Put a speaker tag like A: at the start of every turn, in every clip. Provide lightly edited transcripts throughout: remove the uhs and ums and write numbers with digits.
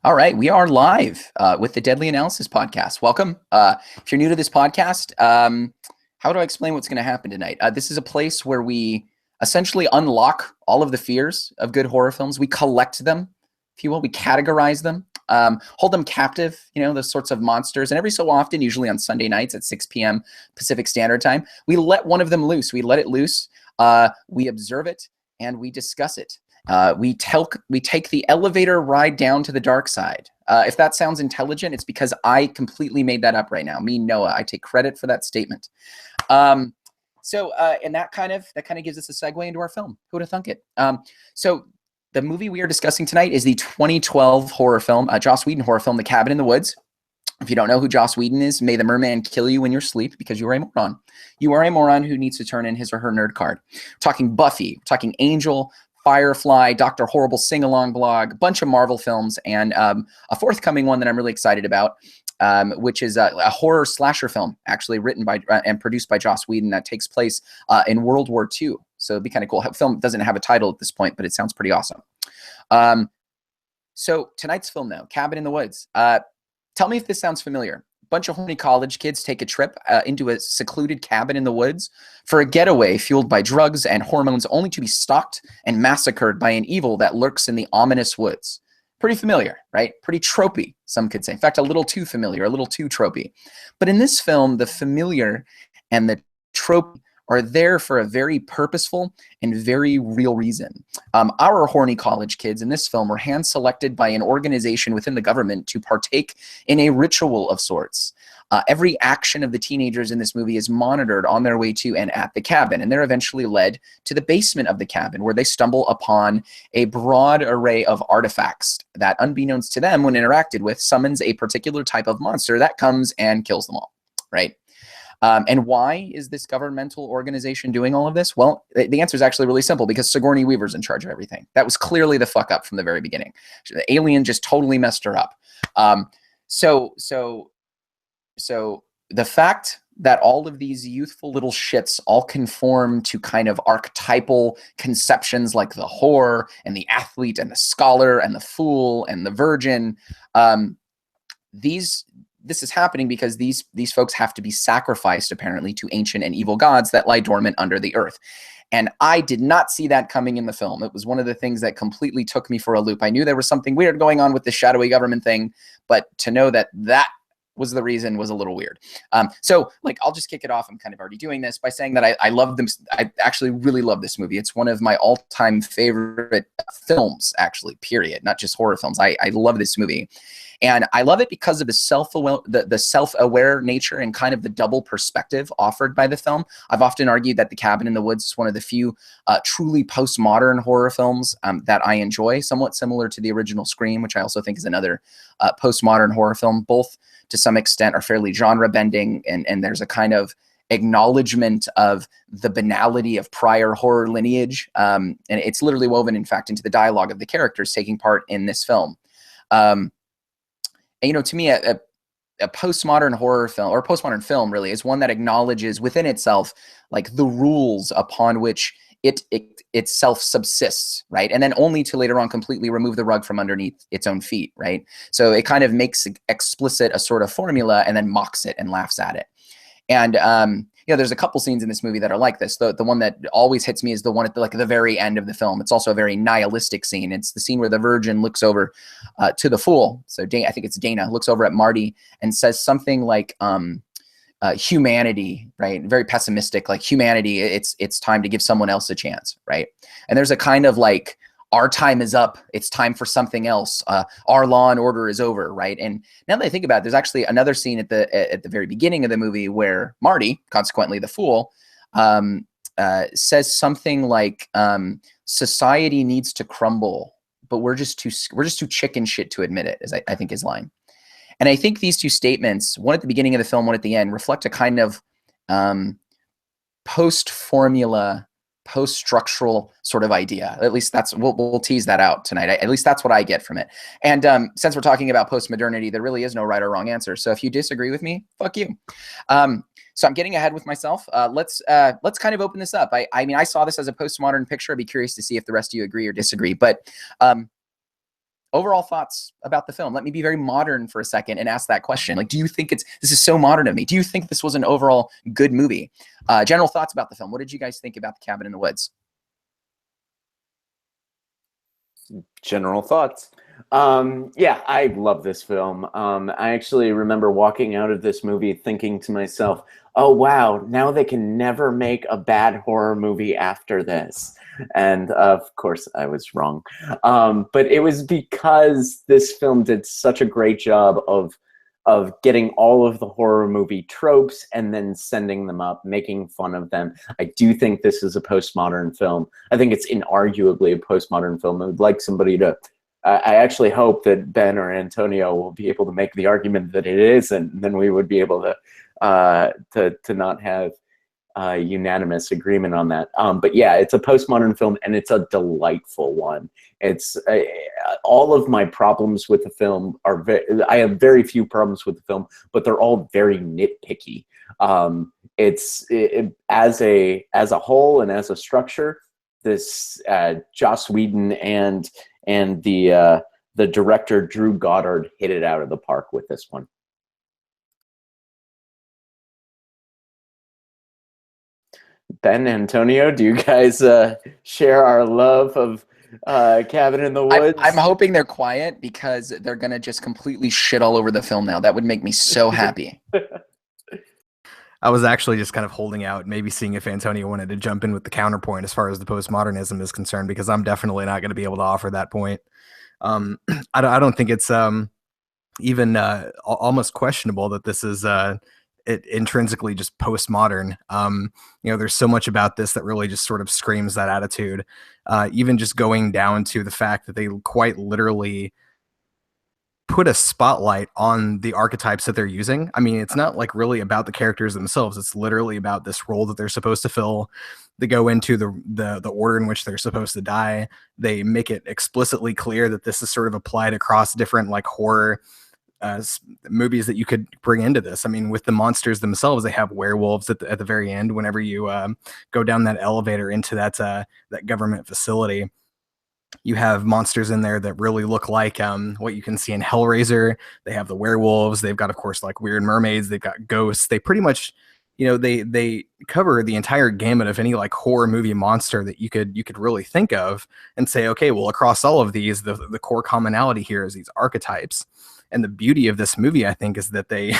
A: All right, we are live with the Deadly Analysis podcast. Welcome. If you're new to this podcast, how do I explain what's going to happen tonight? This is a place where we essentially unlock all of the fears of good horror films. We collect them, if you will. We categorize them, hold them captive, those sorts of monsters. And every so often, usually on Sunday nights at 6 p.m. Pacific Standard Time, we let one of them loose. We let it loose. We observe it and we discuss it. We take the elevator ride down to the dark side. If that sounds intelligent, it's because I completely made that up right now. Me, Noah, I take credit for that statement. And that kind of gives us a segue into our film. Who would have thunk it? So the movie we are discussing tonight is the 2012 horror film, Joss Whedon horror film, The Cabin in the Woods. If you don't know who Joss Whedon is, may the merman kill you in your sleep because you are a moron. You are a moron who needs to turn in his or her nerd card. We're talking Buffy, we're talking Angel, Firefly, Dr. Horrible sing-along blog, a bunch of Marvel films, and a forthcoming one that I'm really excited about, which is a horror slasher film, actually written by and produced by Joss Whedon that takes place in World War II. So it'd be kind of cool. The film doesn't have a title at this point, but it sounds pretty awesome. So tonight's film, though, Cabin in the Woods. Tell me if this sounds familiar. Bunch of horny college kids take a trip into a secluded cabin in the woods for a getaway fueled by drugs and hormones, only to be stalked and massacred by an evil that lurks in the ominous woods. Pretty familiar, right? Pretty tropey, some could say. In fact, a little too familiar, a little too tropey. But in this film, the familiar and the trope are there for a very purposeful and very real reason. Our horny college kids in this film were hand-selected by an organization within the government to partake in a ritual of sorts. Every action of the teenagers in this movie is monitored on their way to and at the cabin, and they're eventually led to the basement of the cabin, where they stumble upon a broad array of artifacts that, unbeknownst to them when interacted with, summons a particular type of monster that comes and kills them all, right? And why is this governmental organization doing all of this? Well, the answer is actually really simple, because Sigourney Weaver's in charge of everything. That was clearly the fuck up from the very beginning. The alien just totally messed her up. So the fact that all of these youthful little shits all conform to kind of archetypal conceptions like the whore and the athlete and the scholar and the fool and the virgin, this is happening because these folks have to be sacrificed, apparently, to ancient and evil gods that lie dormant under the earth. And I did not see that coming in the film. It was one of the things that completely took me for a loop. I knew there was something weird going on with the shadowy government thing, but to know that that was the reason was a little weird. So I'll just kick it off. I'm kind of already doing this by saying that I love them. I actually really love this movie. It's one of my all-time favorite films, actually, period. Not just horror films. I love this movie. And I love it because of the self-aware nature and kind of the double perspective offered by the film. I've often argued that The Cabin in the Woods is one of the few truly postmodern horror films that I enjoy, somewhat similar to the original Scream, which I also think is another postmodern horror film. Both, to some extent, are fairly genre-bending, and there's a kind of acknowledgement of the banality of prior horror lineage. And it's literally woven, in fact, into the dialogue of the characters taking part in this film. And, to me, a postmodern horror film, or postmodern film, really, is one that acknowledges within itself the rules upon which it itself subsists, right? And then only to later on completely remove the rug from underneath its own feet, right? So it kind of makes explicit a sort of formula and then mocks it and laughs at it. And there's a couple scenes in this movie that are like this. The one that always hits me is the one at the very end of the film. It's also a very nihilistic scene. It's the scene where the virgin looks over to the fool. So I think it's Dana, looks over at Marty and says something like humanity, right? Very pessimistic, like humanity, it's time to give someone else a chance, right? And there's a kind of our time is up. It's time for something else. Our law and order is over, right? And now that I think about it, there's actually another scene at the very beginning of the movie where Marty, consequently the fool, says something like, "Society needs to crumble, but we're just too chicken shit to admit it," is I think his line. And I think these two statements, one at the beginning of the film, one at the end, reflect a kind of post-formula, post-structural sort of idea. At least we'll tease that out tonight. At least that's what I get from it. And since we're talking about post-modernity, there really is no right or wrong answer. So if you disagree with me, fuck you. So I'm getting ahead with myself. Let's kind of open this up. I mean, I saw this as a postmodern picture. I'd be curious to see if the rest of you agree or disagree. But overall thoughts about the film. Let me be very modern for a second and ask that question. Like, do you think this is so modern of me? Do you think this was an overall good movie? General thoughts about the film. What did you guys think about The Cabin in the Woods?
B: General thoughts. Yeah, I love this film. I actually remember walking out of this movie thinking to myself, oh, wow, now they can never make a bad horror movie after this. And of course, I was wrong. But it was because this film did such a great job of getting all of the horror movie tropes and then sending them up, making fun of them. I do think this is a postmodern film. I think it's inarguably a postmodern film. I would like somebody to, I actually hope that Ben or Antonio will be able to make the argument that it isn't, and then we would be able to not have unanimous agreement on that. But yeah, it's a postmodern film, and it's a delightful one. It's all of my problems with the film are I have very few problems with the film, but they're all very nitpicky. As a whole and as a structure, this Joss Whedon and the director Drew Goddard hit it out of the park with this one. Ben, Antonio, do you guys share our love of Cabin in the Woods?
A: I'm hoping they're quiet because they're going to just completely shit all over the film now. That would make me so happy.
C: I was actually just kind of holding out, maybe seeing if Antonio wanted to jump in with the counterpoint as far as the postmodernism is concerned, because I'm definitely not going to be able to offer that point. I don't think it's even almost questionable that this is intrinsically just postmodern. There's so much about this that really just sort of screams that attitude. Even just going down to the fact that they quite literally put a spotlight on the archetypes that they're using. I mean, it's not like really about the characters themselves. It's literally about this role that they're supposed to fill. They go into the order in which they're supposed to die. They make it explicitly clear that this is sort of applied across different like horror movies that you could bring into this. I mean, with the monsters themselves, they have werewolves at the very end. Whenever you go down that elevator into that government facility, you have monsters in there that really look like what you can see in Hellraiser. They have the werewolves. They've got, of course, like weird mermaids. They've got ghosts. They pretty much, they cover the entire gamut of any like horror movie monster that you could really think of and say, okay, well, across all of these, the core commonality here is these archetypes. And the beauty of this movie, I think, is that they,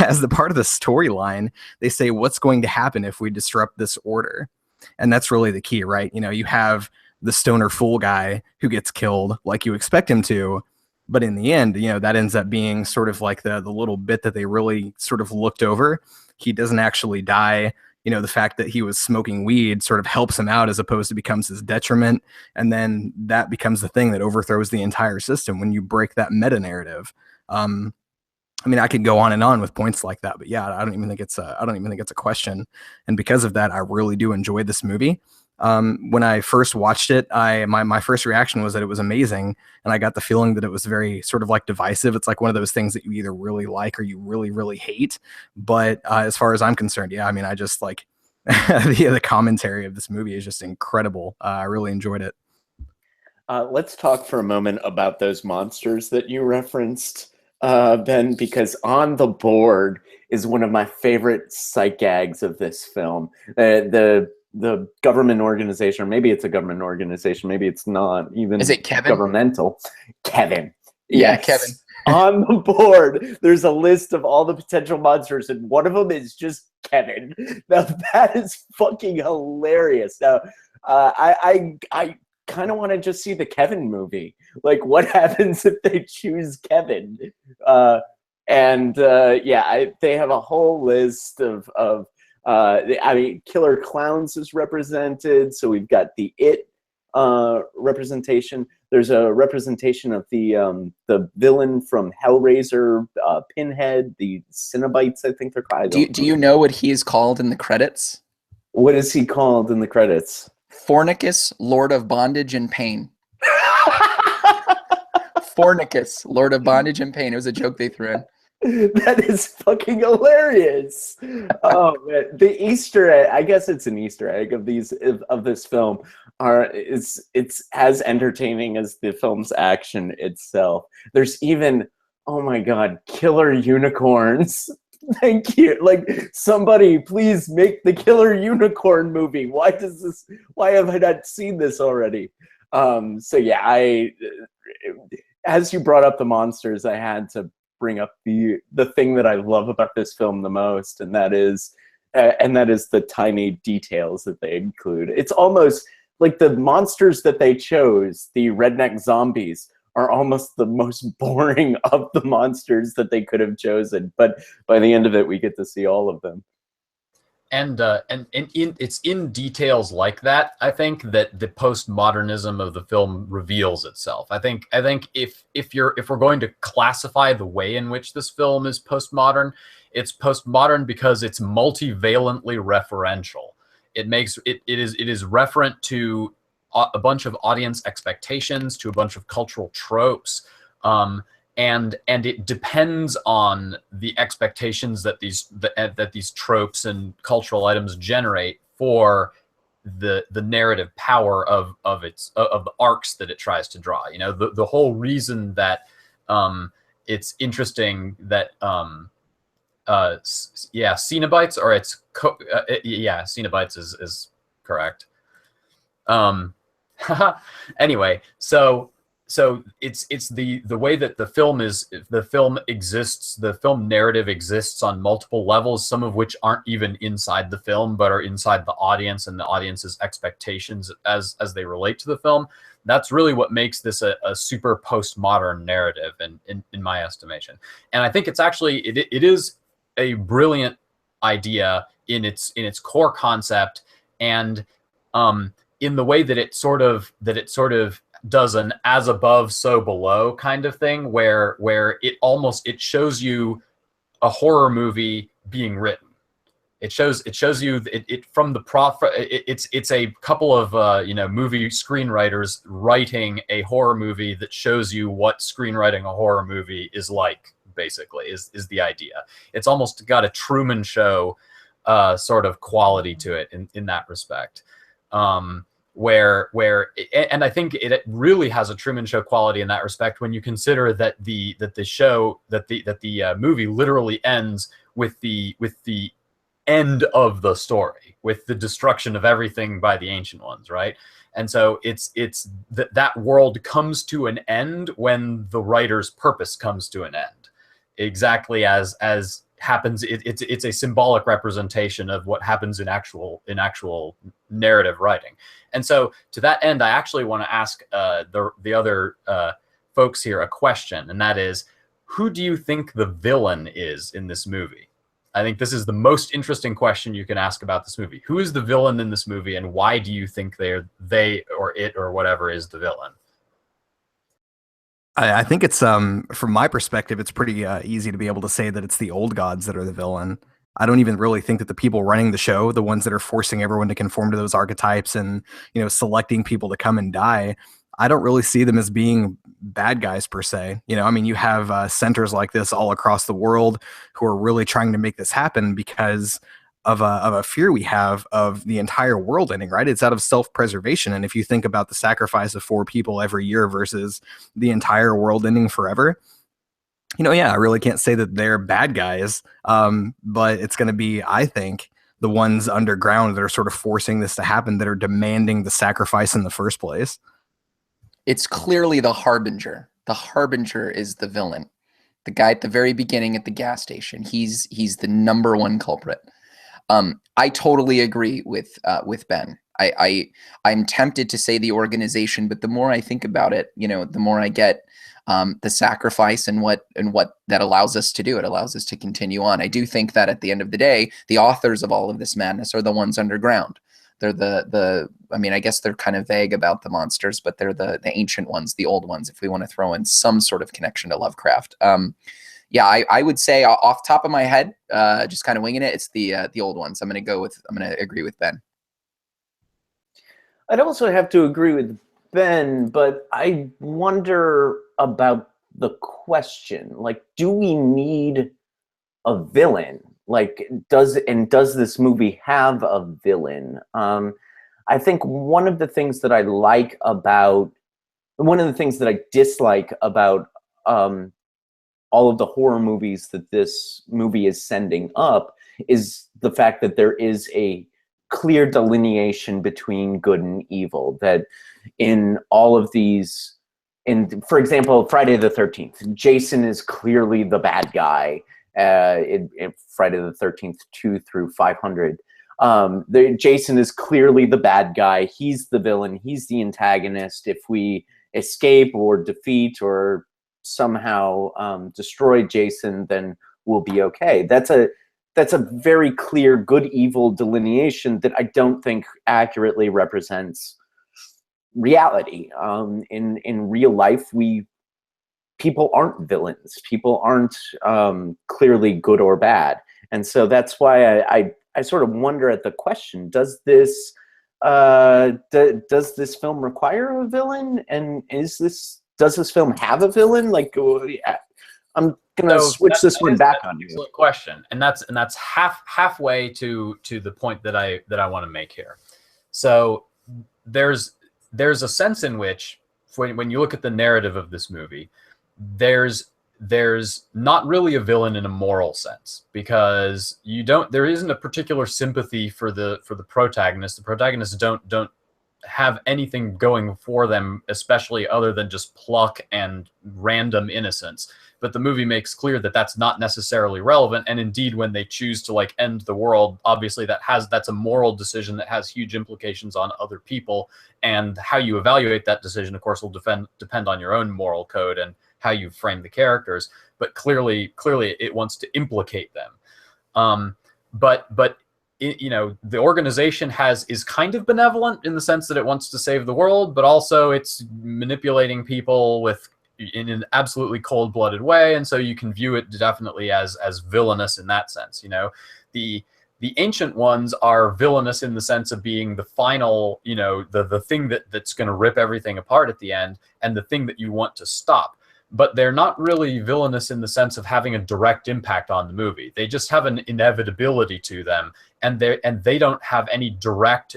C: as the part of the storyline, they say, what's going to happen if we disrupt this order? And that's really the key, right? You have the stoner fool guy who gets killed like you expect him to, but in the end, that ends up being sort of like the little bit that they really sort of looked over. He doesn't actually die. The fact that he was smoking weed sort of helps him out as opposed to becomes his detriment. And then that becomes the thing that overthrows the entire system when you break that meta narrative. I mean, I could go on and on with points like that, but yeah, I don't even think it's a question. And because of that, I really do enjoy this movie. When I first watched it, my first reaction was that it was amazing. And I got the feeling that it was very sort of like divisive. It's like one of those things that you either really like or you really, really hate. But as far as I'm concerned, yeah, I mean, I just like the commentary of this movie is just incredible. I really enjoyed it.
B: Let's talk for a moment about those monsters that you referenced, Ben, because on the board is one of my favorite sight gags of this film. The government organization, or maybe it's a government organization, maybe it's not even.
A: Is it Kevin?
B: Governmental. Kevin.
A: Yeah,
B: Yes.
A: Kevin.
B: On the board, there's a list of all the potential monsters, and one of them is just Kevin. Now, that is fucking hilarious. Now, I kind of want to just see the Kevin movie. Like, what happens if they choose Kevin? They have a whole list of Killer Clowns is represented. So we've got the It representation. There's a representation of the villain from Hellraiser, Pinhead, the Cenobites, I think they're called.
A: Do you know what he is called in the credits?
B: What is he called in the credits?
A: Fornicus, Lord of Bondage and Pain. Fornicus, Lord of Bondage and Pain. It was a joke they threw in.
B: That is fucking hilarious. Oh man, the Easter egg. I guess it's an Easter egg of this film. It's as entertaining as the film's action itself. There's even, oh my god, killer unicorns. Thank you. Like, somebody please make the killer unicorn movie. Why have I not seen this already? So yeah, as you brought up the monsters, I had to bring up the thing that I love about this film the most, and that is the tiny details that they include. It's almost like the monsters that they chose, the redneck zombies, are almost the most boring of the monsters that they could have chosen. But by the end of it, we get to see all of them.
D: And it's in details like that, I think, that the postmodernism of the film reveals itself. I think if we're going to classify the way in which this film is postmodern, it's postmodern because it's multivalently referential. It is referent to a bunch of audience expectations, to a bunch of cultural tropes, and it depends on the expectations that these tropes and cultural items generate for the narrative power of the arcs that it tries to draw. You know, the whole reason that it's interesting that Cenobites, or Cenobites is correct. Anyway, so it's the way that the film exists. The film narrative exists on multiple levels, some of which aren't even inside the film, but are inside the audience and the audience's expectations as they relate to the film. That's really what makes this a super postmodern narrative, in my estimation. And I think it's actually it is a brilliant idea in its core concept, and in the way that it sort of does an as above so below kind of thing, where it shows you a horror movie being written. It shows you it from the it's a couple of movie screenwriters writing a horror movie that shows you what screenwriting a horror movie is like, basically, is the idea. It's almost got a Truman Show sort of quality to it in that respect. And I think it really has a Truman Show quality in that respect when you consider that the movie literally ends with the end of the story, with the destruction of everything by the Ancient Ones, right? And so it's that world comes to an end when the writer's purpose comes to an end, exactly as happens. It's a symbolic representation of what happens in actual narrative writing. And so to that end, I actually want to ask the other folks here a question, and that is, who do you think the villain is in this movie? I think this is the most interesting question you can ask about this movie. Who is the villain in this movie, and why do you think they or it or whatever is the villain?
C: I think it's from my perspective, it's pretty easy to be able to say that it's the old gods that are the villain. I don't even really think that the people running the show, the ones that are forcing everyone to conform to those archetypes and, selecting people to come and die, I don't really see them as being bad guys per se. I mean, you have centers like this all across the world who are really trying to make this happen because of a fear we have of the entire world ending, right? It's out of self-preservation. And if you think about the sacrifice of 4 people every year versus the entire world ending forever, I really can't say that they're bad guys. But it's going to be, I think, the ones underground that are sort of forcing this to happen, that are demanding the sacrifice in the first place.
A: It's clearly the Harbinger. The Harbinger is the villain. The guy at the very beginning at the gas station. He's the number one culprit. I totally agree with Ben. I'm tempted to say the organization, but the more I think about it, the more I get the sacrifice and what that allows us to do. It allows us to continue on. I do think that at the end of the day, the authors of all of this madness are the ones underground. They're I guess they're kind of vague about the monsters, but they're the ancient ones, the old ones, if we want to throw in some sort of connection to Lovecraft. I would say off top of my head, just kind of winging it, it's the old ones. I'm going to agree with Ben.
B: I'd also have to agree with Ben, but I wonder about the question, like, do we need a villain? Like, does this movie have a villain? I think one of the things that I dislike about all of the horror movies that this movie is sending up is the fact that there is a clear delineation between good and evil. That in all of these, for example, Friday the 13th, Jason is clearly the bad guy. In Friday the 13th 2 through 500, Jason is clearly the bad guy. He's the villain. He's the antagonist. If we escape or defeat or somehow destroy Jason, then we'll be okay. That's a very clear good-evil delineation that I don't think accurately represents reality. In real life, people aren't villains. People aren't clearly good or bad, and so that's why I sort of wonder at the question: does this film require a villain? And does this film have a villain? Like, I'm gonna switch this one back on you.
D: Excellent question, and that's halfway to the point that I want to make here. So there's a sense in which when you look at the narrative of this movie, there's not really a villain in a moral sense, because there isn't a particular sympathy for the protagonist. The protagonists don't have anything going for them, especially other than just pluck and random innocence. But the movie makes clear that that's not necessarily relevant. And indeed, when they choose to like end the world, obviously that's a moral decision that has huge implications on other people. And how you evaluate that decision, of course, will depend on your own moral code and how you frame the characters. But clearly it wants to implicate them. But the organization is kind of benevolent in the sense that it wants to save the world, but also it's manipulating people in an absolutely cold-blooded way, and so you can view it definitely as villainous in that sense. The ancient ones are villainous in the sense of being the final, the thing that's going to rip everything apart at the end, and the thing that you want to stop. But they're not really villainous in the sense of having a direct impact on the movie. They just have an inevitability to them, and they don't have any direct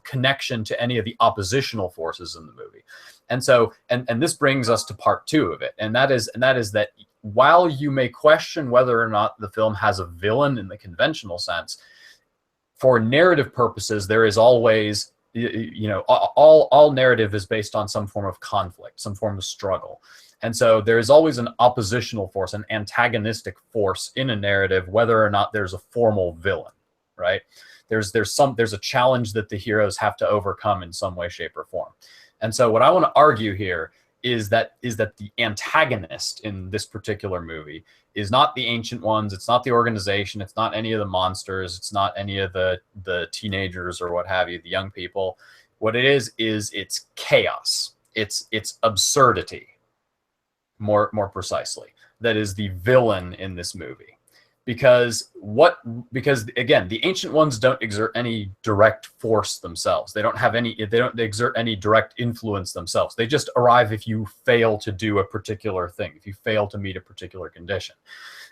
D: connection to any of the oppositional forces in the movie. And so, and this brings us to part two of it, and that is that while you may question whether or not the film has a villain in the conventional sense, for narrative purposes, there is always, all narrative is based on some form of conflict, some form of struggle. And so there is always an oppositional force, an antagonistic force in a narrative, whether or not there's a formal villain, right? There's a challenge that the heroes have to overcome in some way, shape, or form. And so what I want to argue here is that the antagonist in this particular movie is not the ancient ones, it's not the organization, it's not any of the monsters, it's not any of the teenagers or what have you, the young people. What it is it's chaos. It's absurdity, more precisely. That is the villain in this movie. Because again, the ancient ones don't exert any direct force themselves. They don't exert any direct influence themselves. They just arrive if you fail to do a particular thing, if you fail to meet a particular condition.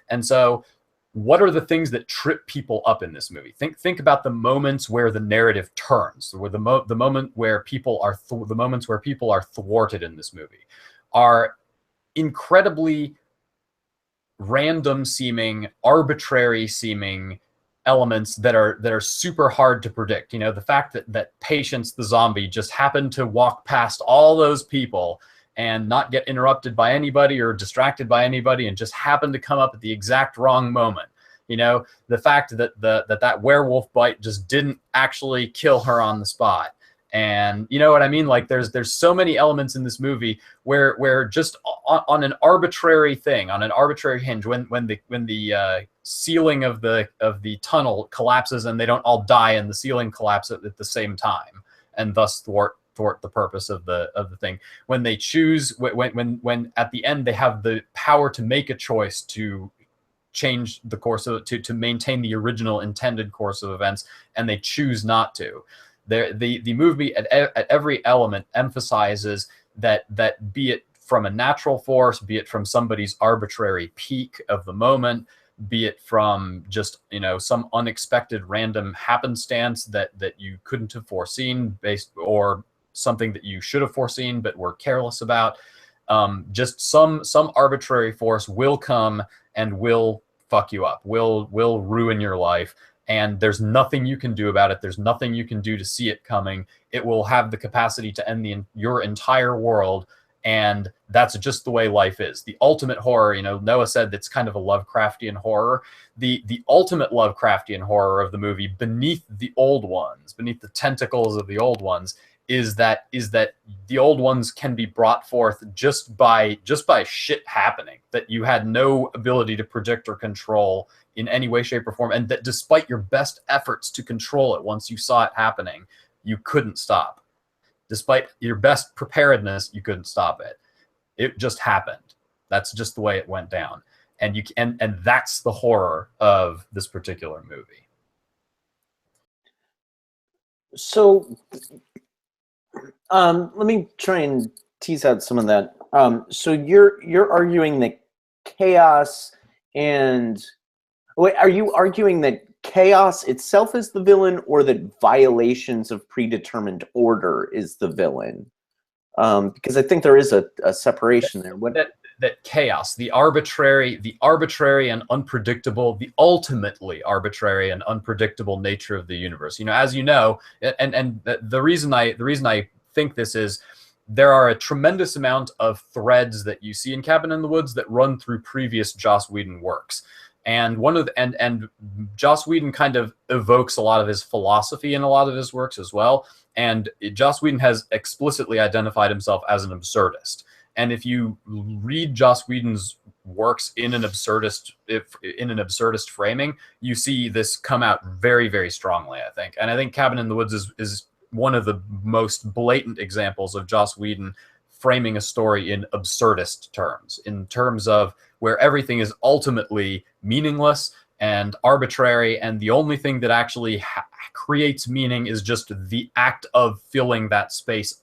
D: And so what are the things that trip people up in this movie? Think about the moments where the narrative turns, where the moments where people are thwarted in this movie are incredibly random seeming, arbitrary seeming elements that are super hard to predict. The fact that Patience the zombie just happened to walk past all those people and not get interrupted by anybody or distracted by anybody and just happened to come up at the exact wrong moment. The fact that that werewolf bite just didn't actually kill her on the spot. And you know what I mean? Like there's so many elements in this movie where just on an arbitrary thing, on an arbitrary hinge, when the ceiling of the tunnel collapses and they don't all die and the ceiling collapses at the same time, and thus thwart the purpose of the thing. When they choose, when at the end they have the power to make a choice to change the course to maintain the original intended course of events, and they choose not to. The movie at every element emphasizes that be it from a natural force, be it from somebody's arbitrary peak of the moment, be it from just, you know, some unexpected random happenstance that you couldn't have foreseen, or something that you should have foreseen but were careless about. Just some arbitrary force will come and will fuck you up, will ruin your life, and there's nothing you can do about it. There's nothing you can do to see it coming. It will have the capacity to end your entire world, and that's just the way life is. The ultimate horror, you know, Noah said that's kind of a Lovecraftian horror. The ultimate Lovecraftian horror of the movie, beneath the old ones, beneath the tentacles of the old ones, is that the old ones can be brought forth just by shit happening that you had no ability to predict or control in any way, shape, or form, and that despite your best efforts to control it, once you saw it happening, you couldn't stop. Despite your best preparedness, you couldn't stop it. It just happened. That's just the way it went down, and and that's the horror of this particular movie.
B: So let me try and tease out some of that. So you're arguing that chaos and wait, are you arguing that chaos itself is the villain, or that violations of predetermined order is the villain? Because I think there is a separation there.
D: That chaos, the arbitrary and unpredictable, the ultimately arbitrary and unpredictable nature of the universe. You know, as you know, and the reason I think this is, there are a tremendous amount of threads that you see in Cabin in the Woods that run through previous Joss Whedon works. And and Joss Whedon kind of evokes a lot of his philosophy in a lot of his works as well. And Joss Whedon has explicitly identified himself as an absurdist. And if you read Joss Whedon's works in an absurdist framing, you see this come out very, very strongly, I think. And I think Cabin in the Woods is one of the most blatant examples of Joss Whedon framing a story in absurdist terms, in terms of where everything is ultimately meaningless and arbitrary, and the only thing that actually creates meaning is just the act of filling that space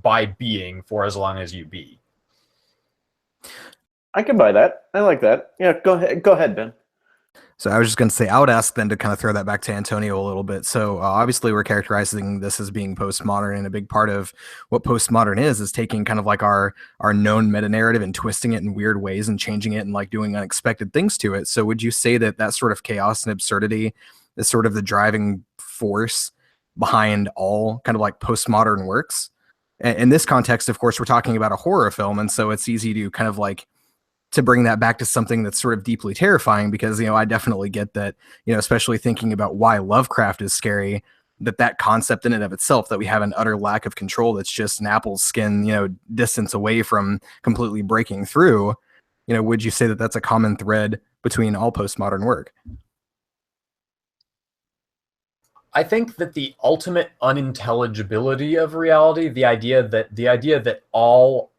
D: by being for as long as you be.
B: I can buy that. I like that. Yeah, go ahead, Ben.
C: So I was just going to say, I would ask then to kind of throw that back to Antonio a little bit. So obviously we're characterizing this as being postmodern, and a big part of what postmodern is taking kind of like our known meta narrative and twisting it in weird ways and changing it and like doing unexpected things to it. So would you say that that sort of chaos and absurdity is sort of the driving force behind all kind of like postmodern works? In this context, of course, we're talking about a horror film, and so it's easy to kind of like to bring that back to something that's sort of deeply terrifying, because, you know, I definitely get that, you know, especially thinking about why Lovecraft is scary, that concept in and of itself, that we have an utter lack of control, that's just an apple's skin, you know, distance away from completely breaking through. You know, would you say that that's a common thread between all postmodern work?
D: I think that the ultimate unintelligibility of reality, the idea that all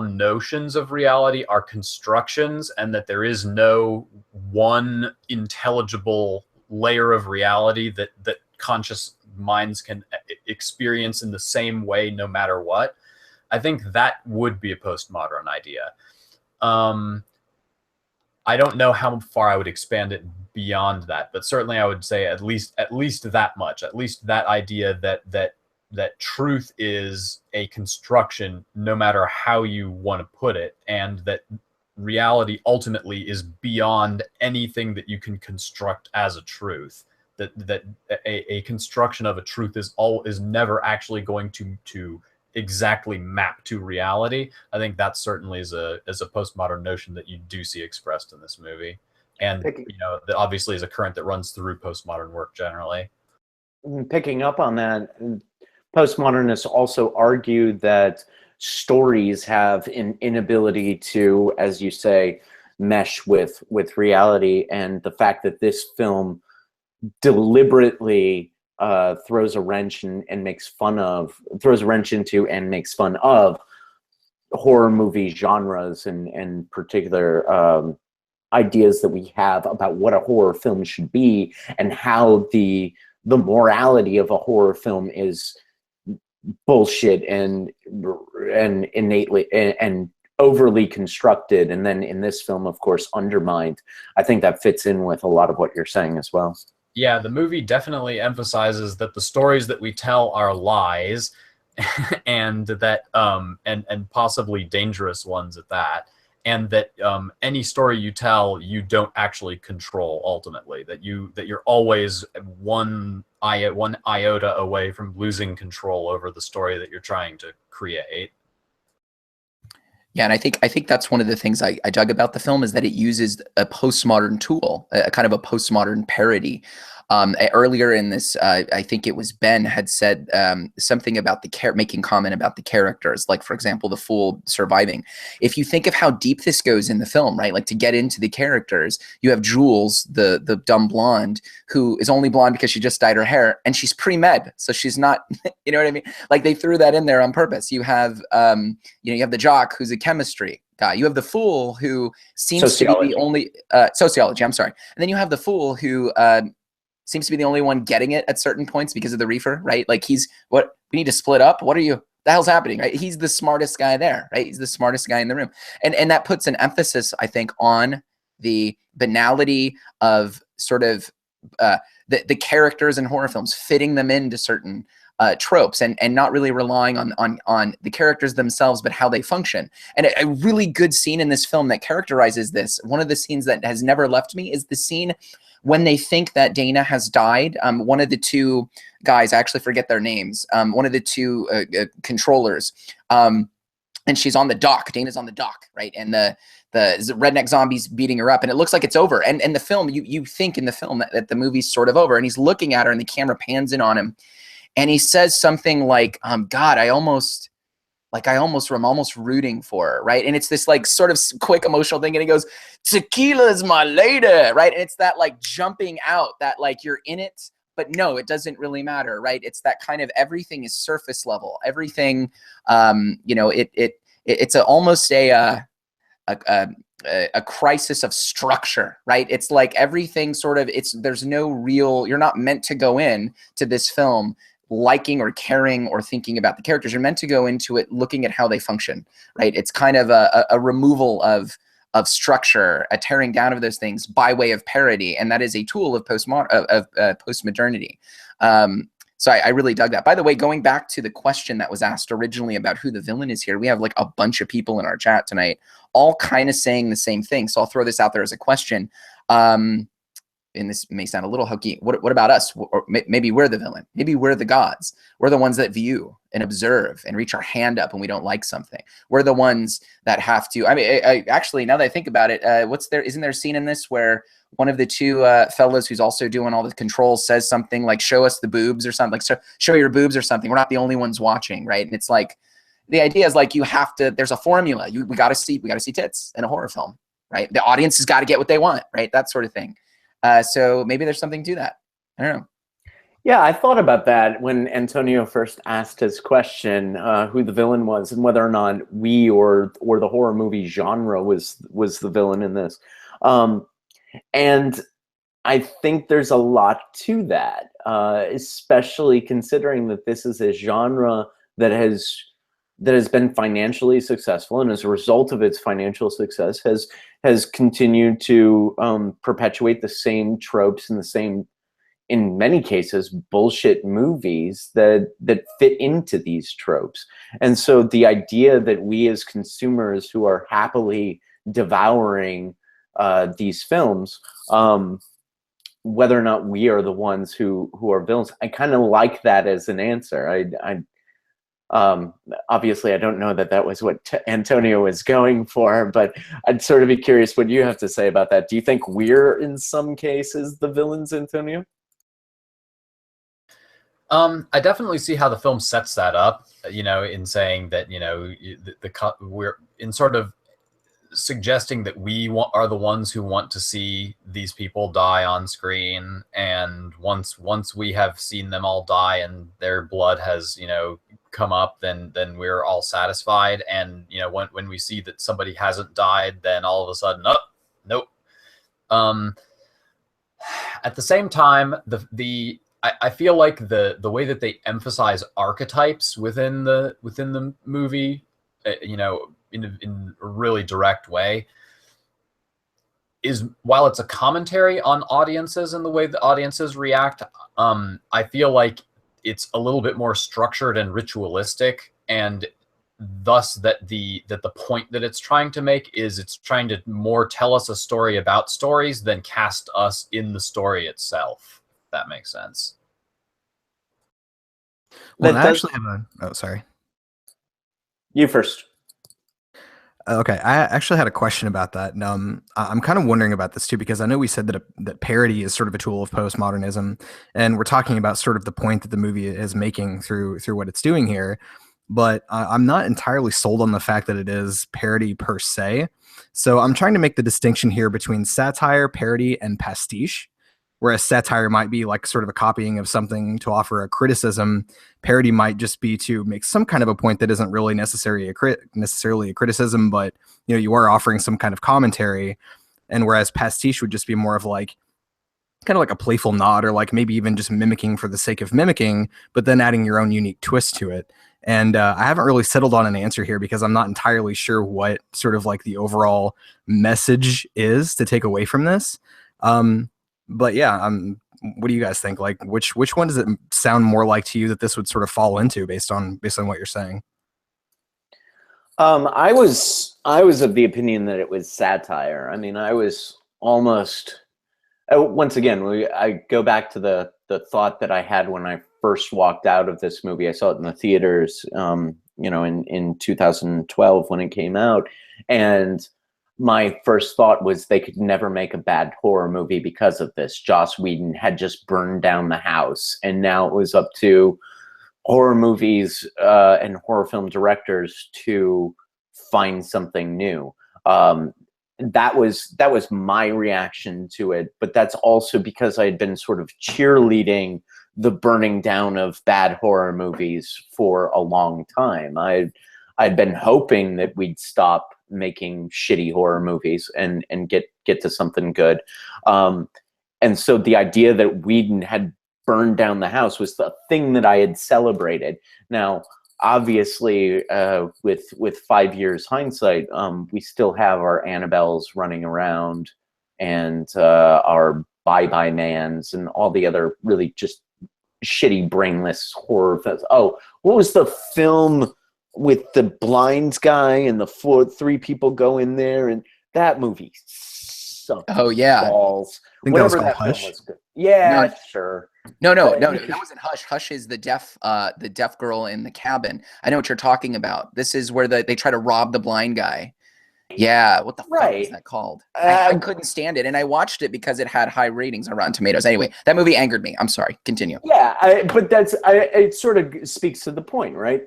D: notions of reality are constructions, and that there is no one intelligible layer of reality that conscious minds can experience in the same way no matter what, I think that would be a postmodern idea. I don't know how far I would expand it beyond that, but certainly I would say at least that much, at least that idea that truth is a construction, no matter how you want to put it, and that reality ultimately is beyond anything that you can construct as a truth. That a construction of a truth is never actually going to exactly map to reality. I think that certainly is a postmodern notion that you do see expressed in this movie, and you know, that obviously is a current that runs through postmodern work generally.
B: Picking up on that, postmodernists also argue that stories have an inability to, as you say, mesh with reality, and the fact that this film deliberately throws a wrench into and makes fun of horror movie genres and particular ideas that we have about what a horror film should be, and how the morality of a horror film is bullshit and innately and overly constructed, and then in this film, of course, undermined. I think that fits in with a lot of what you're saying as well.
D: Yeah, the movie definitely emphasizes that the stories that we tell are lies, and that and possibly dangerous ones at that, and that any story you tell you don't actually control ultimately. That you're always one iota away from losing control over the story that you're trying to create.
A: Yeah, and I think that's one of the things I dug about the film, is that it uses a postmodern tool, a kind of a postmodern parody. Earlier in this, I think it was Ben had said something about making comment about the characters, like, for example, the fool surviving. If you think of how deep this goes in the film, right? Like, to get into the characters, you have Jules, the dumb blonde, who is only blonde because she just dyed her hair, and she's pre-med, so she's not, you know what I mean? Like, they threw that in there on purpose. You have, you have the jock who's a chemistry guy. You have the fool who seems to be the only sociology. I'm sorry, and then you have the fool who seems to be the only one getting it at certain points because of the reefer, right? Like, we need to split up. What are you? The hell's happening, right? He's the smartest guy there, right? He's the smartest guy in the room, and that puts an emphasis, I think, on the banality of sort of the characters in horror films, fitting them into certain tropes, and not really relying on the characters themselves, but how they function. And a really good scene in this film that characterizes this, one of the scenes that has never left me, is the scene when they think that Dana has died. One of the two guys, I actually forget their names, one of the two controllers, and she's on the dock. Dana's on the dock, right? And the redneck zombies beating her up, and it looks like it's over. And the film, you think in the film that the movie's sort of over, and he's looking at her, and the camera pans in on him, and he says something like, God, I'm almost rooting for her, right? And it's this like sort of quick emotional thing, and he goes, tequila's my lady, right? And it's that like jumping out, that like you're in it, but no, it doesn't really matter, right? It's that kind of everything is surface level. Everything, it's almost a crisis of structure, right? It's like everything sort of, there's no real, you're not meant to go in to this film liking or caring or thinking about the characters. You're meant to go into it looking at how they function, right? It's kind of a removal of structure, a tearing down of those things by way of parody, and that is a tool of postmodernity. So I really dug that. By the way, going back to the question that was asked originally about who the villain is here, we have like a bunch of people in our chat tonight, all kind of saying the same thing. So I'll throw this out there as a question. And this may sound a little hokey. What about us? Or maybe we're the villain. Maybe we're the gods. We're the ones that view and observe and reach our hand up when we don't like something. We're the ones that have to. I mean, actually, now that I think about it, isn't there a scene in this where one of the two fellows who's also doing all the controls says something like, "Show us the boobs" or something, like show your boobs or something. We're not the only ones watching, right? And it's like, the idea is like, you have to. There's a formula. We got to see tits in a horror film, right? The audience has got to get what they want, right? That sort of thing. So maybe there's something to that. I don't know.
B: Yeah, I thought about that when Antonio first asked his question, who the villain was, and whether or not we or the horror movie genre was the villain in this. And I think there's a lot to that, especially considering that this is a genre that has been financially successful, and as a result of its financial success has continued to perpetuate the same tropes and the same, in many cases, bullshit movies that fit into these tropes. And so the idea that we as consumers who are happily devouring these films, whether or not we are the ones who are villains, I kind of like that as an answer. Obviously, I don't know that was what Antonio was going for, but I'd sort of be curious what you have to say about that. Do you think we're, in some cases, the villains, Antonio?
D: I definitely see how the film sets that up, in saying that, we're in sort of suggesting that we are the ones who want to see these people die on screen, and once we have seen them all die and their blood has come up, then we're all satisfied. And when we see that somebody hasn't died, then all of a sudden, oh, nope. At the same time, the I feel like the way that they emphasize archetypes within the movie, you know, in a really direct way, is, while it's a commentary on audiences and the way the audiences react, I feel like it's a little bit more structured and ritualistic, and thus that the point that it's trying to make is it's trying to more tell us a story about stories than cast us in the story itself. If that makes sense.
C: Well, I actually have a. Oh, sorry.
B: You first.
C: Okay, I actually had a question about that. And, I'm kind of wondering about this too, because I know we said that that parody is sort of a tool of postmodernism, and we're talking about sort of the point that the movie is making through what it's doing here. But I'm not entirely sold on the fact that it is parody per se. So I'm trying to make the distinction here between satire, parody, and pastiche. Whereas satire might be like sort of a copying of something to offer a criticism, parody might just be to make some kind of a point that isn't really necessarily a criticism, but you are offering some kind of commentary. And whereas pastiche would just be more of like kind of like a playful nod, or like maybe even just mimicking for the sake of mimicking, but then adding your own unique twist to it. And I haven't really settled on an answer here because I'm not entirely sure what sort of like the overall message is to take away from this. But yeah, what do you guys think? Like, which one does it sound more like to you that this would sort of fall into based on what you're saying?
B: I was of the opinion that it was satire. I mean, I was almost. Once again, I go back to the thought that I had when I first walked out of this movie. I saw it in the theaters, in 2012 when it came out, and my first thought was they could never make a bad horror movie because of this. Joss Whedon had just burned down the house, and now it was up to horror movies and horror film directors to find something new. That was my reaction to it, but that's also because I had been sort of cheerleading the burning down of bad horror movies for a long time. I'd been hoping that we'd stop making shitty horror movies and get to something good. And so the idea that Whedon had burned down the house was the thing that I had celebrated. Now, obviously, with 5 years hindsight, we still have our Annabelles running around and our Bye-Bye Mans and all the other really just shitty, brainless horror films. Oh, what was the film with the blind guy and the three people go in there, and that movie sucked.
A: Oh yeah,
B: balls.
C: I think
B: Whatever
C: that was called
B: film
C: Hush.
B: was good. Yeah,
A: No.
B: sure.
A: No, that wasn't Hush. Hush is the deaf girl in the cabin. I know what you're talking about. This is where they try to rob the blind guy. Yeah, what the fuck is that called? I couldn't stand it, and I watched it because it had high ratings on Rotten Tomatoes. Anyway, that movie angered me. I'm sorry. Continue.
B: Yeah, but it sort of speaks to the point, right?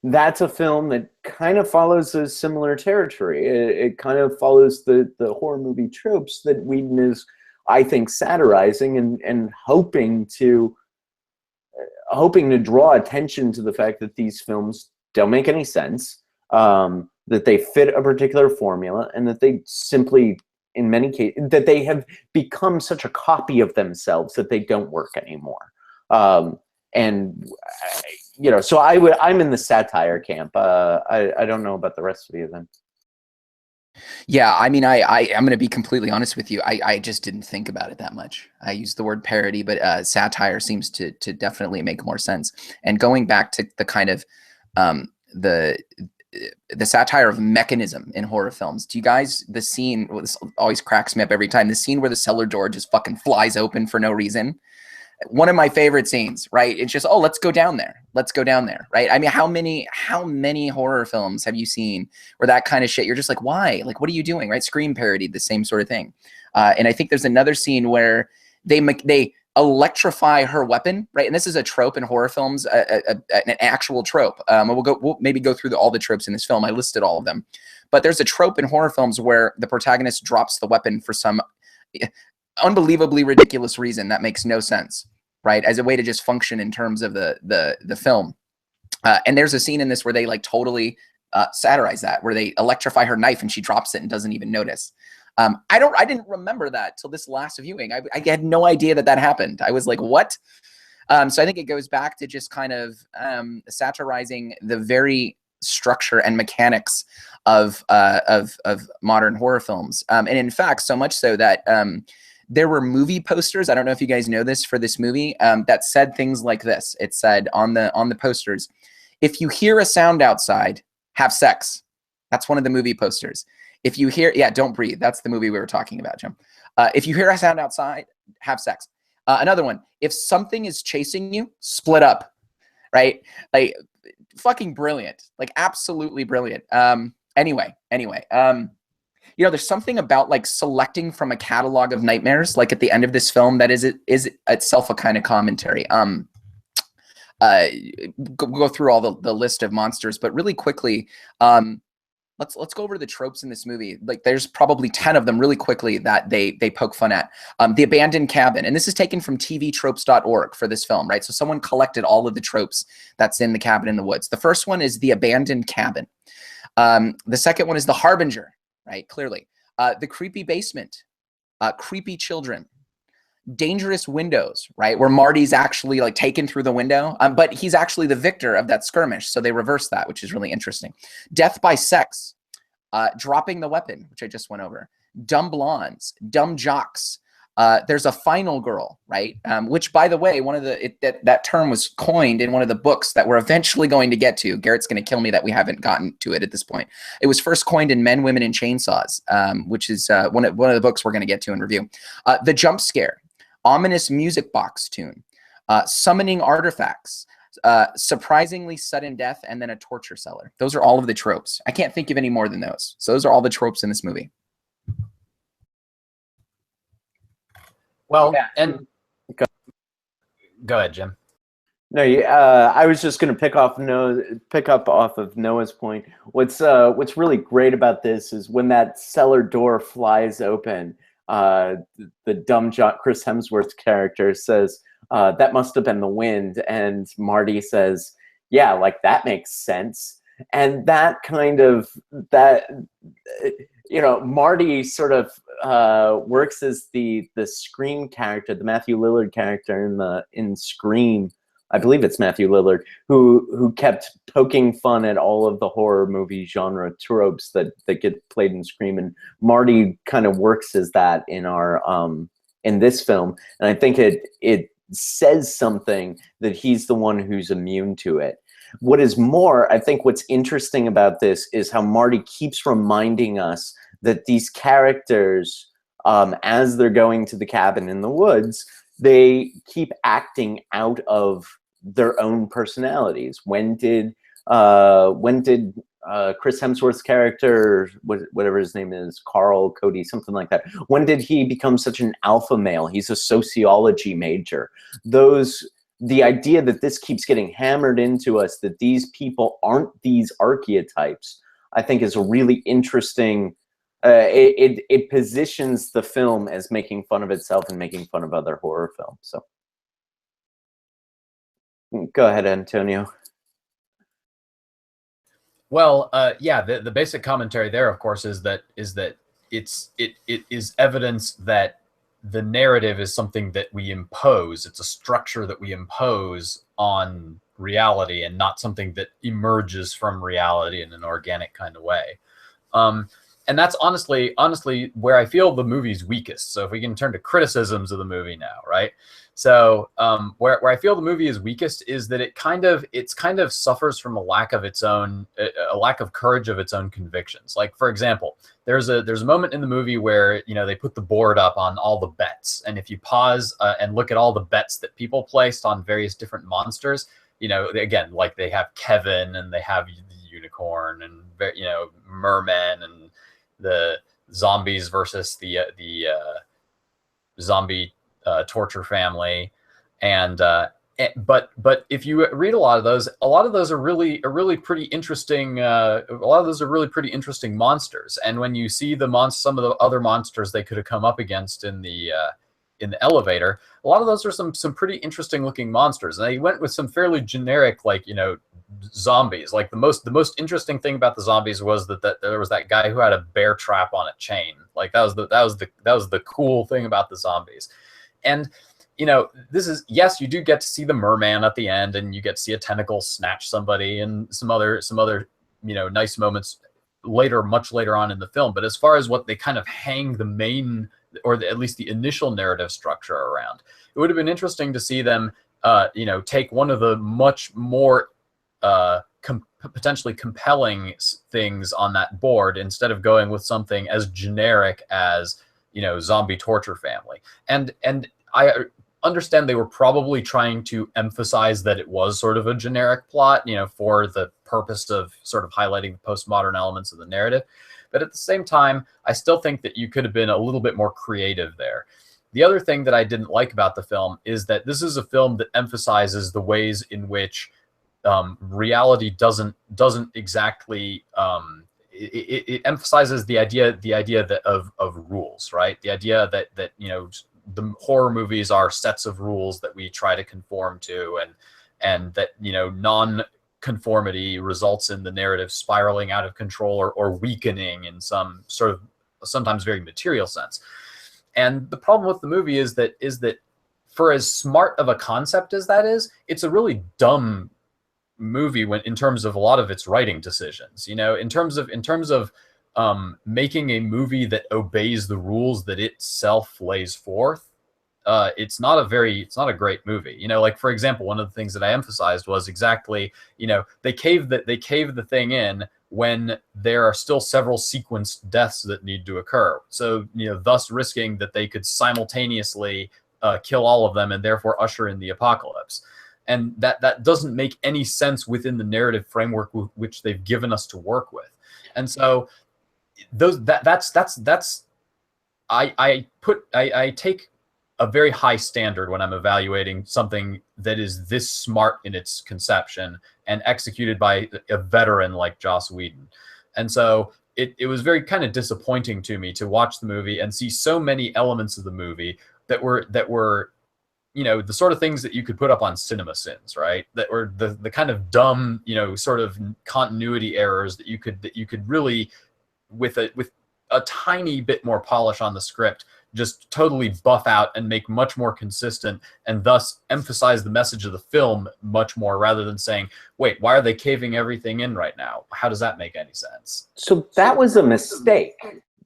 B: That's a film that kind of follows a similar territory. It kind of follows the horror movie tropes that Whedon is, I think, satirizing and hoping to draw attention to the fact that these films don't make any sense, that they fit a particular formula, and that they simply, in many cases, that they have become such a copy of themselves that they don't work anymore. So I'm in the satire camp. I don't know about the rest of you then.
A: Yeah, I mean, I'm going to be completely honest with you. I just didn't think about it that much. I used the word parody, but satire seems to definitely make more sense. And going back to the kind of the satire of mechanism in horror films. Do you guys, the scene, this always cracks me up every time, the scene where the cellar door just fucking flies open for no reason. One of my favorite scenes, right? It's just, oh, let's go down there. Let's go down there, right? I mean, how many horror films have you seen where that kind of shit, you're just like, why? Like, what are you doing, right? Scream parodied the same sort of thing. And I think there's another scene where they electrify her weapon, right? And this is a trope in horror films, an actual trope. We'll maybe go through all the tropes in this film. I listed all of them. But there's a trope in horror films where the protagonist drops the weapon for some unbelievably ridiculous reason that makes no sense, right? As a way to just function in terms of the film. And there's a scene in this where they like totally satirize that, where they electrify her knife and she drops it and doesn't even notice. I didn't remember that till this last viewing. I had no idea that happened. I was like, what? So I think it goes back to just kind of satirizing the very structure and mechanics of modern horror films. And in fact, so much so that there were movie posters. I don't know if you guys know this for this movie that said things like this. It said on the posters, "If you hear a sound outside, have sex." That's one of the movie posters. If you hear, yeah, don't breathe. That's the movie we were talking about, Jim. If you hear a sound outside, have sex. Another one, if something is chasing you, split up, right? Like, fucking brilliant, like absolutely brilliant. Anyway, there's something about like selecting from a catalog of nightmares, like at the end of this film, that is itself a kind of commentary. Go through all the list of monsters, but really quickly, let's go over the tropes in this movie. Like, there's probably 10 of them really quickly that they poke fun at. The abandoned cabin, and this is taken from tvtropes.org for this film, right? So someone collected all of the tropes that's in the cabin in the woods. The first one is the abandoned cabin. The second one is the harbinger, right? Clearly. The creepy basement, creepy children, dangerous windows, right? Where Marty's actually like taken through the window, but he's actually the victor of that skirmish. So they reverse that, which is really interesting. Death by sex, dropping the weapon, which I just went over. Dumb blondes, dumb jocks. There's a final girl, right? Which, by the way, that term was coined in one of the books that we're eventually going to get to. Garrett's going to kill me that we haven't gotten to it at this point. It was first coined in Men, Women, and Chainsaws, which is one of the books we're going to get to in review. The jump scare, ominous music box tune, summoning artifacts, surprisingly sudden death, and then a torture cellar. Those are all of the tropes. I can't think of any more than those. So those are all the tropes in this movie.
D: Well,
B: Yeah.
D: and go ahead, Jim.
B: No, I was just going to pick up off of Noah's point. What's really great about this is when that cellar door flies open, the dumb jock Chris Hemsworth's character says, "That must have been the wind," and Marty says, "Yeah, like that makes sense." And that kind of Marty sort of works as the Scream character, the Matthew Lillard character in Scream. I believe it's Matthew Lillard who kept poking fun at all of the horror movie genre tropes that get played in Scream, and Marty kind of works as that in our in this film, and I think it says something that he's the one who's immune to it. What is more, I think what's interesting about this is how Marty keeps reminding us that these characters, as they're going to the cabin in the woods, they keep acting out of their own personalities. When did Chris Hemsworth's character, whatever his name is, Carl, Cody, something like that, when did he become such an alpha male? He's a sociology major. The idea that this keeps getting hammered into us, that these people aren't these archetypes, I think is a really interesting, it positions the film as making fun of itself and making fun of other horror films. So go ahead, Antonio.
D: Well, yeah, the basic commentary there, of course, is that it is evidence that the narrative is something that we impose. It's a structure that we impose on reality and not something that emerges from reality in an organic kind of way. And that's honestly where I feel the movie's weakest. So if we can turn to criticisms of the movie now, right? So where I feel the movie is weakest is that it's kind of suffers from a lack of courage of its own convictions. Like, for example, there's a moment in the movie where they put the board up on all the bets, and if you pause and look at all the bets that people placed on various different monsters, again, like they have Kevin and they have the unicorn and mermen and the zombies versus the zombie torture family, but if you read a lot of those are really pretty interesting. A lot of those are really pretty interesting monsters, and when you see some of the other monsters they could have come up against in the elevator, a lot of those are some pretty interesting looking monsters, and they went with some fairly generic, zombies. Like the most interesting thing about the zombies was that there was that guy who had a bear trap on a chain. Like that was the cool thing about the zombies. And you know, this is, yes, you do get to see the merman at the end, and you get to see a tentacle snatch somebody, and some other, you know, nice moments later, much later on in the film. But as far as what they kind of hang the main, or at least the initial narrative structure around, it would have been interesting to see them, you know, take one of the much more potentially compelling things on that board, instead of going with something as generic as, you know, zombie torture family. And I understand they were probably trying to emphasize that it was sort of a generic plot, you know, for the purpose of sort of highlighting the postmodern elements of the narrative. But at the same time, I still think that you could have been a little bit more creative there. The other thing that I didn't like about the film is that this is a film that emphasizes the ways in which reality doesn't exactly, it emphasizes the idea that of rules, right? The idea that you know, the horror movies are sets of rules that we try to conform to, and that, you know, non-conformity results in the narrative spiraling out of control, or weakening in some sort of sometimes very material sense. And the problem with the movie is that for as smart of a concept as that is, it's a really dumb movie in terms of a lot of its writing decisions. You know, in terms of making a movie that obeys the rules that itself lays forth, it's not a great movie. You know, like, for example, one of the things that I emphasized was exactly, you know, they cave the thing in when there are still several sequenced deaths that need to occur. So, you know, thus risking that they could simultaneously kill all of them, and therefore usher in the apocalypse. And that doesn't make any sense within the narrative framework which they've given us to work with. And so I take a very high standard when I'm evaluating something that is this smart in its conception and executed by a veteran like Joss Whedon. And so it was very kind of disappointing to me to watch the movie and see so many elements of the movie that were, you know, the sort of things that you could put up on CinemaSins, right? That were the kind of dumb, you know, sort of continuity errors that you could really, with a tiny bit more polish on the script, just totally buff out and make much more consistent, and thus emphasize the message of the film much more, rather than saying, wait, why are they caving everything in right now? How does that make any sense?
B: So that was a mistake.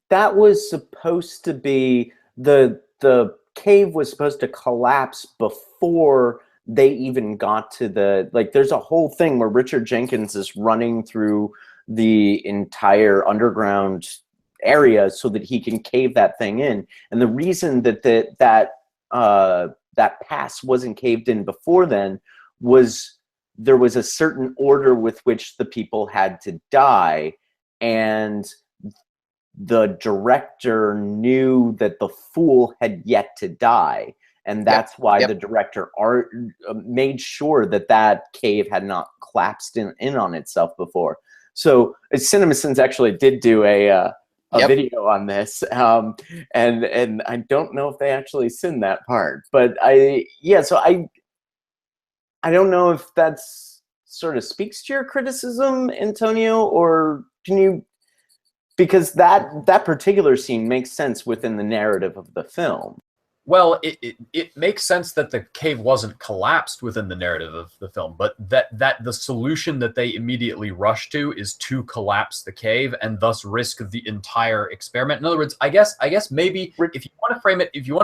B: That was supposed to be the cave was supposed to collapse before they even got to the, like, there's a whole thing where Richard Jenkins is running through the entire underground area so that he can cave that thing in. And the reason that that pass wasn't caved in before then was there was a certain order with which the people had to die, and the director knew that the fool had yet to die, and that's why the director made sure that that cave had not collapsed in on itself before. So CinemaSins actually did do a video on this, and I don't know if they actually sin that part, but so I don't know if that's sort of speaks to your criticism, Antonio, or can you? Because that particular scene makes sense within the narrative of the film.
D: Well, it makes sense that the cave wasn't collapsed within the narrative of the film, but that the solution that they immediately rush to is to collapse the cave and thus risk the entire experiment. In other words, I guess maybe if you want to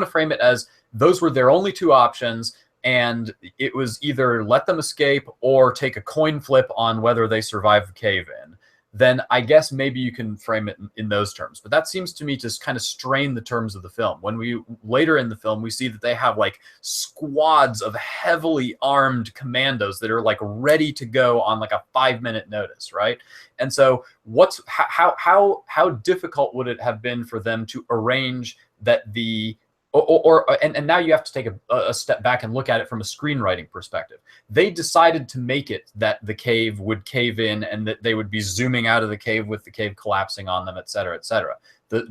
D: frame it as those were their only two options, and it was either let them escape or take a coin flip on whether they survive the cave in, then I guess maybe you can frame it in those terms. But that seems to me to kind of strain the terms of the film. When we later in the film, we see that they have like squads of heavily armed commandos that are like ready to go on like a 5-minute notice, right? And so how difficult would it have been for them to arrange that and now you have to take a step back and look at it from a screenwriting perspective. They decided to make it that the cave would cave in and that they would be zooming out of the cave with the cave collapsing on them, et cetera, et cetera.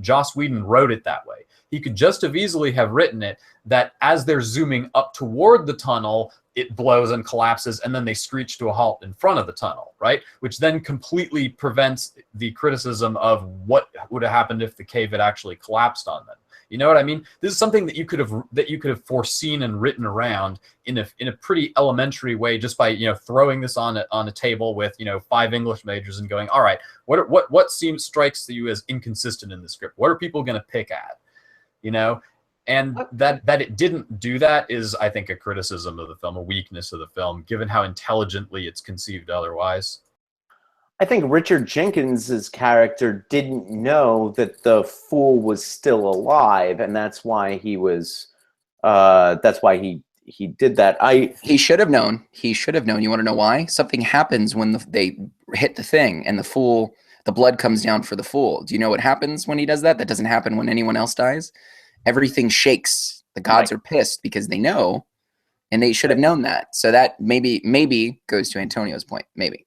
D: Joss Whedon wrote it that way. He could just as easily have written it that as they're zooming up toward the tunnel, it blows and collapses, and then they screech to a halt in front of the tunnel, right? Which then completely prevents the criticism of what would have happened if the cave had actually collapsed on them. You know what I mean? This is something that you could have foreseen and written around in a pretty elementary way, just by, you know, throwing this on a table with, you know, 5 English majors and going, all right, what strikes you as inconsistent in the script? What are people going to pick at? You know, and that it didn't do that is, I think, a criticism of the film, a weakness of the film, given how intelligently it's conceived otherwise.
B: I think Richard Jenkins's character didn't know that the fool was still alive, and that's why he was. That's why he did that.
A: He should have known. He should have known. You want to know why? Something happens when they hit the thing, and the blood comes down for the fool. Do you know what happens when he does that? That doesn't happen when anyone else dies. Everything shakes. The gods are pissed because they know, and they should have known that. So that maybe goes to Antonio's point. Maybe.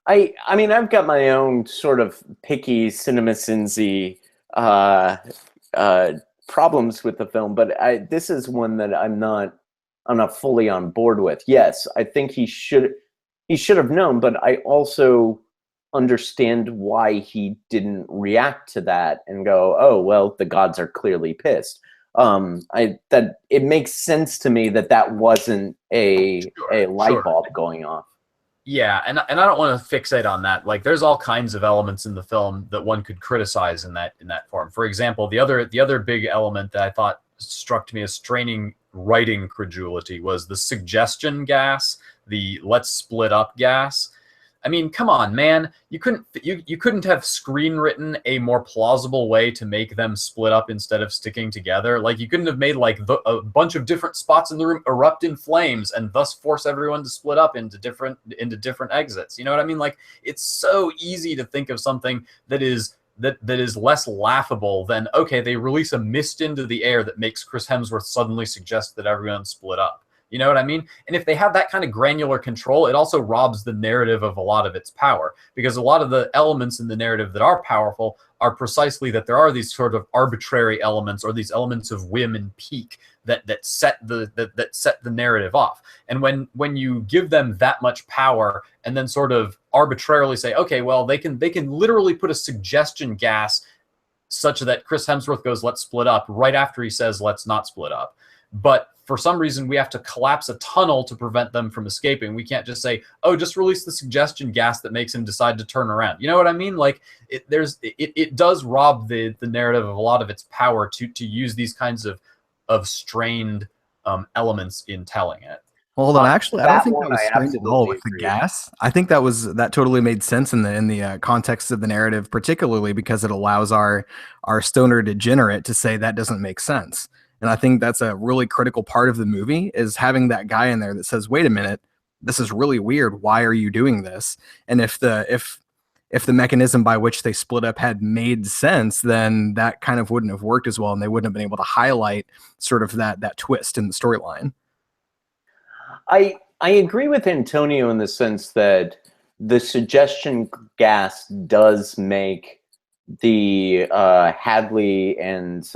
B: I mean, I've got my own sort of picky CinemaSins-y problems with the film, but this is one that I'm not fully on board with. Yes, I think he should have known, but I also understand why he didn't react to that and go, oh well, the gods are clearly pissed. That it makes sense to me that wasn't a light bulb going off.
D: Yeah, and I don't want to fixate on that. Like, there's all kinds of elements in the film that one could criticize in that form. For example, the other big element that I thought struck me as straining writing credulity was the suggestion gas, the let's split up gas. I mean, come on, man. You couldn't have screenwritten a more plausible way to make them split up instead of sticking together. Like, you couldn't have made like a bunch of different spots in the room erupt in flames and thus force everyone to split up into different exits. You know what I mean? Like, it's so easy to think of something that is less laughable than, okay, they release a mist into the air that makes Chris Hemsworth suddenly suggest that everyone split up. You know what I mean? And if they have that kind of granular control, it also robs the narrative of a lot of its power, because a lot of the elements in the narrative that are powerful are precisely that there are these sort of arbitrary elements, or these elements of whim and pique that set the narrative off. And when you give them that much power and then sort of arbitrarily say, okay, well, they can literally put a suggestion gas such that Chris Hemsworth goes, let's split up, right after he says, let's not split up. But for some reason, we have to collapse a tunnel to prevent them from escaping. We can't just say, oh, just release the suggestion gas that makes him decide to turn around. You know what I mean? Like, it does rob the narrative of a lot of its power to use these kinds of strained elements in telling it.
C: Well, hold on. Actually, I don't think that was strained at all with the gas. I think that totally made sense in the context of the narrative, particularly because it allows our stoner degenerate to say that doesn't make sense. And I think that's a really critical part of the movie, is having that guy in there that says, wait a minute, this is really weird. Why are you doing this? And if the mechanism by which they split up had made sense, then that kind of wouldn't have worked as well, and they wouldn't have been able to highlight sort of that twist in the storyline.
B: I agree with Antonio in the sense that the suggestion gas does make the Hadley and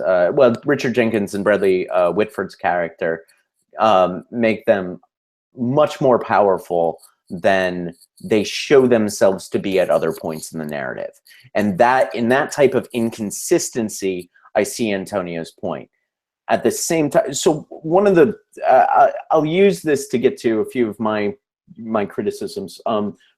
B: Richard Jenkins and Bradley Whitford's character make them much more powerful than they show themselves to be at other points in the narrative. And that, in that type of inconsistency, I see Antonio's point. At the same time, so one of the I'll use this to get to a few of my criticisms.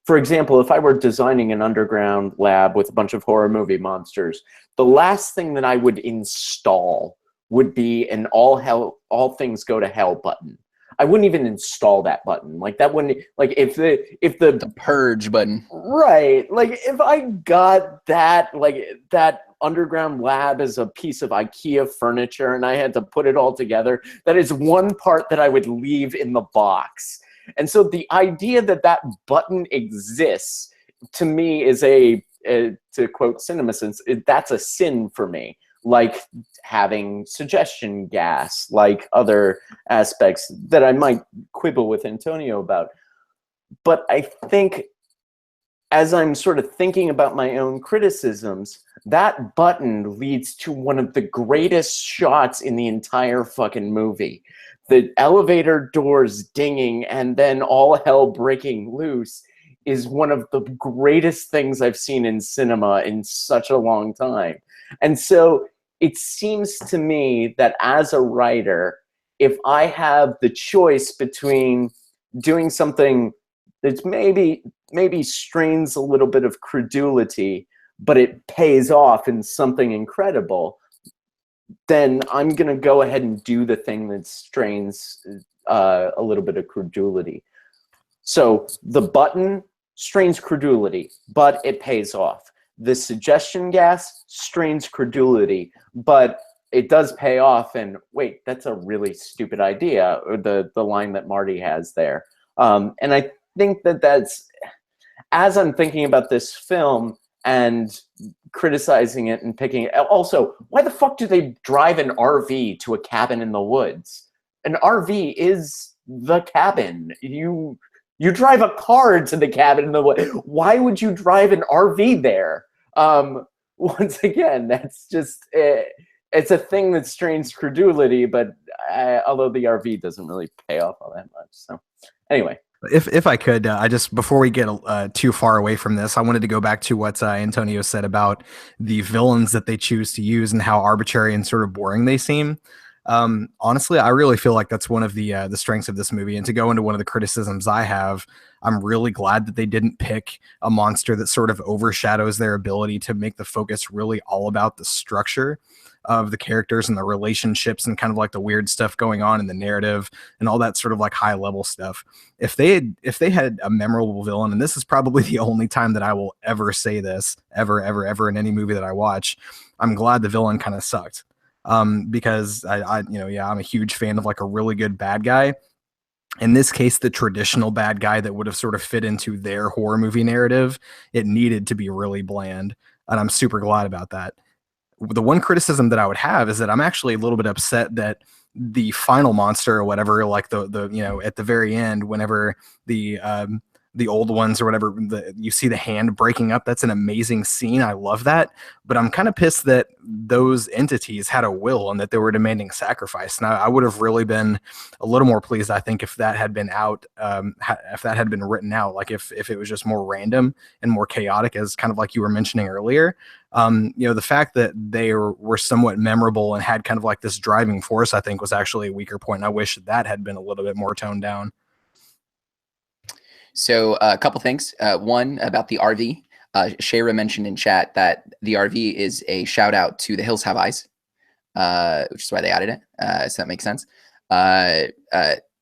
B: For example, if I were designing an underground lab with a bunch of horror movie monsters, the last thing that I would install would be an all things go to hell button. I wouldn't even install that button. Like, that wouldn't, like, if the
A: purge button.
B: Right. Like, if I got that, like, that underground lab as a piece of IKEA furniture and I had to put it all together, that is one part that I would leave in the box. And so the idea that that button exists, to me, is to quote CinemaSins, that's a sin for me. Like having suggestion gas, like other aspects that I might quibble with Antonio about. But I think, as I'm sort of thinking about my own criticisms, that button leads to one of the greatest shots in the entire fucking movie. The elevator doors dinging and then all hell breaking loose is one of the greatest things I've seen in cinema in such a long time. And so it seems to me that as a writer, if I have the choice between doing something that's maybe strains a little bit of credulity, but it pays off in something incredible, then I'm going to go ahead and do the thing that strains a little bit of credulity. So the button strains credulity, but it pays off. The suggestion gas strains credulity, but it does pay off. And wait, that's a really stupid idea, or the line that Marty has there. And I think that that's, as I'm thinking about this film and criticizing it and picking it. Also, why the fuck do they drive an RV to a cabin in the woods? An RV is the cabin. You drive a car to the cabin in the woods. Why would you drive an RV there? Once again, that's just it's a thing that strains credulity, but although the RV doesn't really pay off all that much. So anyway.
C: If I could, I just, before we get too far away from this, I wanted to go back to what Antonio said about the villains that they choose to use and how arbitrary and sort of boring they seem. Honestly, I really feel like that's one of the strengths of this movie. And to go into one of the criticisms I have, I'm really glad that they didn't pick a monster that sort of overshadows their ability to make the focus really all about the structure of the characters and the relationships and kind of like the weird stuff going on in the narrative and all that sort of like high level stuff. If they had a memorable villain, and this is probably the only time that I will ever say this ever in any movie that I watch, I'm glad the villain kind of sucked. Because I'm a huge fan of like a really good bad guy. In this case, the traditional bad guy that would have sort of fit into their horror movie narrative, it needed to be really bland. And I'm super glad about that. The one criticism that I would have is that I'm actually a little bit upset that the final monster or whatever, like the at the very end, whenever the old ones or whatever, you see the hand breaking up. That's an amazing scene. I love that. But I'm kind of pissed that those entities had a will and that they were demanding sacrifice. Now, I would have really been a little more pleased, I think, if that had been out, if that had been written out, like if it was just more random and more chaotic, as kind of like you were mentioning earlier. The fact that they were somewhat memorable and had kind of like this driving force, I think, was actually a weaker point. I wish that had been a little bit more toned down.
A: So a couple things. One, about the RV. Shayra mentioned in chat that the RV is a shout out to The Hills Have Eyes, which is why they added it. So that makes sense.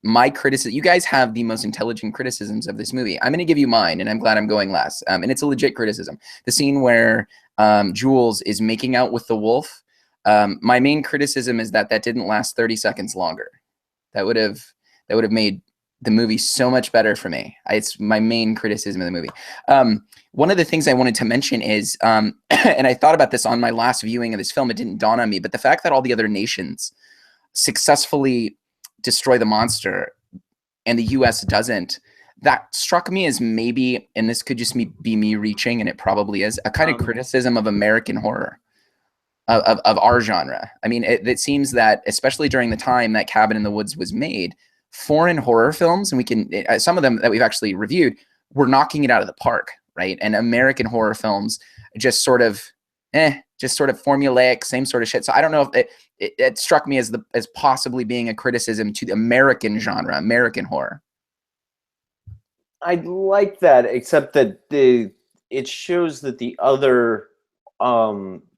A: My criticism, you guys have the most intelligent criticisms of this movie. I'm going to give you mine, and I'm glad I'm going last. And it's a legit criticism. The scene where Jules is making out with the wolf. My main criticism is that didn't last 30 seconds longer. That would have made the movie so much better for me. It's my main criticism of the movie. One of the things I wanted to mention is, and I thought about this on my last viewing of this film, it didn't dawn on me, but the fact that all the other nations successfully destroy the monster and the US doesn't, that struck me as maybe, and this could just be me reaching, and it probably is, a kind of criticism of American horror, of our genre. I mean, it seems that, especially during the time that Cabin in the Woods was made, foreign horror films, and we can some of them that we've actually reviewed, were knocking it out of the park, right? And American horror films just sort of formulaic, same sort of shit. So I don't know if it struck me as possibly being a criticism to the American genre, American horror.
B: I like that, except that it shows that the other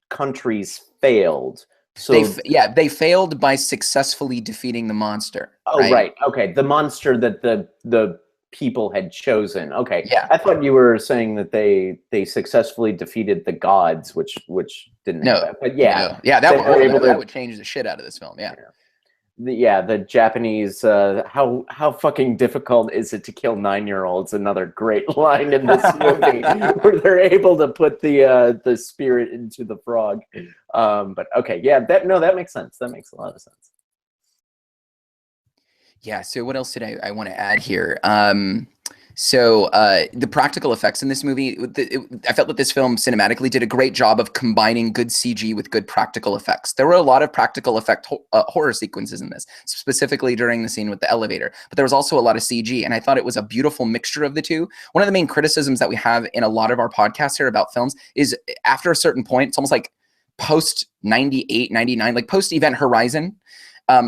B: countries failed. So
A: they failed by successfully defeating the monster.
B: Oh, right. Okay, the monster that the people had chosen. Okay,
A: yeah.
B: I thought you were saying that they successfully defeated the gods, which didn't happen. But yeah,
A: that would change the shit out of this film. Yeah.
B: The Japanese, how fucking difficult is it to kill 9-year-olds? Another great line in this movie where they're able to put the spirit into the frog. But okay, yeah, that makes sense. That makes a lot of sense.
A: Yeah. So what else did I want to add here? So the practical effects in this movie, I felt that this film cinematically did a great job of combining good CG with good practical effects. There were a lot of practical effect horror sequences in this, specifically during the scene with the elevator. But there was also a lot of CG, and I thought it was a beautiful mixture of the two. One of the main criticisms that we have in a lot of our podcasts here about films is, after a certain point, it's almost like post 98, 99, like post Event Horizon,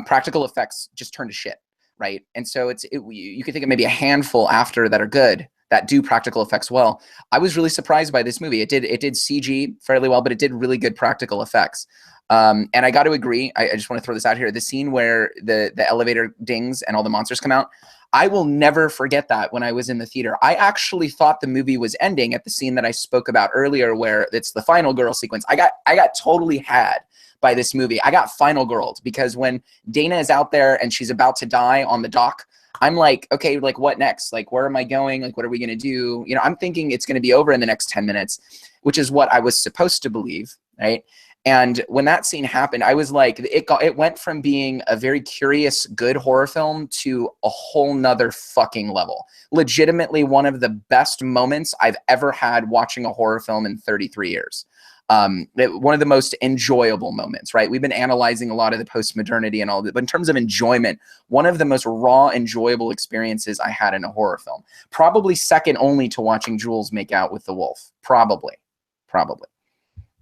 A: practical effects just turned to shit, right? And so you could think of maybe a handful after that are good, that do practical effects well. I was really surprised by this movie. It did CG fairly well, but it did really good practical effects. And I got to agree. I just want to throw this out here. The scene where the elevator dings and all the monsters come out, I will never forget that when I was in the theater. I actually thought the movie was ending at the scene that I spoke about earlier, where it's the final girl sequence. I got totally had by this movie. I got final girled, because when Dana is out there and she's about to die on the dock, I'm like, okay, like what next? Like, where am I going? Like, what are we going to do? You know, I'm thinking it's going to be over in the next 10 minutes, which is what I was supposed to believe, right? And when that scene happened, I was like, it went from being a very curious, good horror film to a whole nother fucking level. Legitimately one of the best moments I've ever had watching a horror film in 33 years. One of the most enjoyable moments, right? We've been analyzing a lot of the post-modernity and all that, but in terms of enjoyment, one of the most raw, enjoyable experiences I had in a horror film. Probably second only to watching Jules make out with the wolf. Probably.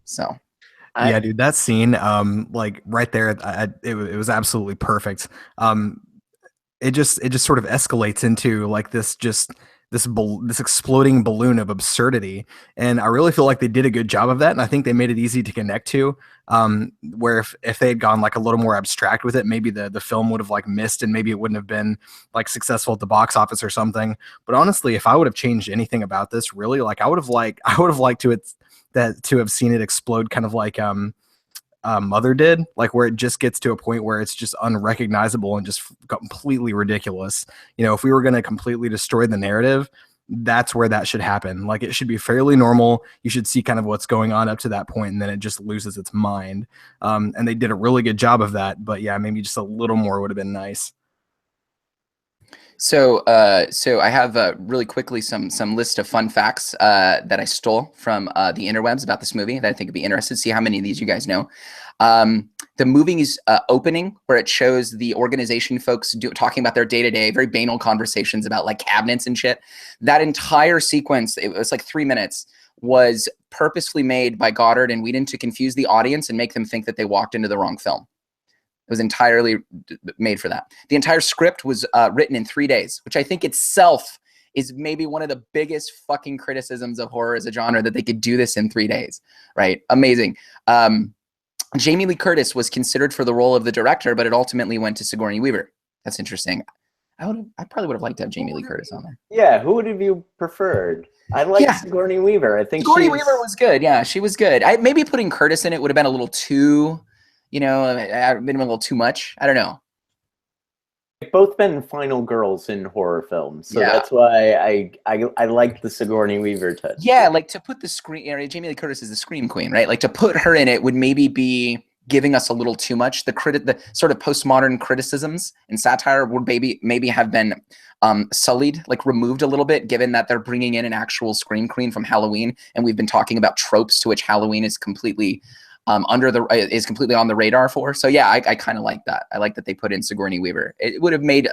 A: So.
C: Yeah, dude, that scene, like right there, it was absolutely perfect. It just sort of escalates into like this exploding balloon of absurdity, and I really feel like they did a good job of that, and I think they made it easy to connect to. Where if they had gone like a little more abstract with it, maybe the film would have like missed, and maybe it wouldn't have been like successful at the box office or something. But honestly, if I would have changed anything about this, really, like I would have liked to have seen it explode, kind of like Mother did, like where it just gets to a point where it's just unrecognizable and just completely ridiculous. You know, if we were going to completely destroy the narrative, that's where that should happen. Like it should be fairly normal. You should see kind of what's going on up to that point, and then it just loses its mind. And they did a really good job of that. But yeah, maybe just a little more would have been nice.
A: So I have really quickly some list of fun facts that I stole from the interwebs about this movie that I think would be interested to see how many of these you guys know. The movie's opening, where it shows the organization folks talking about their day-to-day, very banal conversations about like cabinets and shit. That entire sequence, it was like 3 minutes, was purposefully made by Goddard and Whedon to confuse the audience and make them think that they walked into the wrong film. It was entirely made for that. The entire script was written in 3 days, which I think itself is maybe one of the biggest fucking criticisms of horror as a genre, that they could do this in 3 days, right? Amazing. Jamie Lee Curtis was considered for the role of the director, but it ultimately went to Sigourney Weaver. That's interesting. I probably would have liked to have Jamie Lee Curtis on there.
B: Yeah, who would have you preferred? I like Sigourney Weaver. I think
A: Sigourney Weaver was good. Yeah, she was good. Maybe putting Curtis in it would have been a little too... You know, I've been a little too much. I don't know.
B: They've both been final girls in horror films, so that's why I like the Sigourney Weaver touch.
A: Yeah, like to put the Jamie Lee Curtis is the scream queen, right? Like to put her in it would maybe be giving us a little too much. The sort of postmodern criticisms and satire would maybe have been sullied, like removed a little bit, given that they're bringing in an actual scream queen from Halloween, and we've been talking about tropes to which Halloween is completely completely on the radar for. So yeah, I kind of like that. I like that they put in Sigourney Weaver. It would have made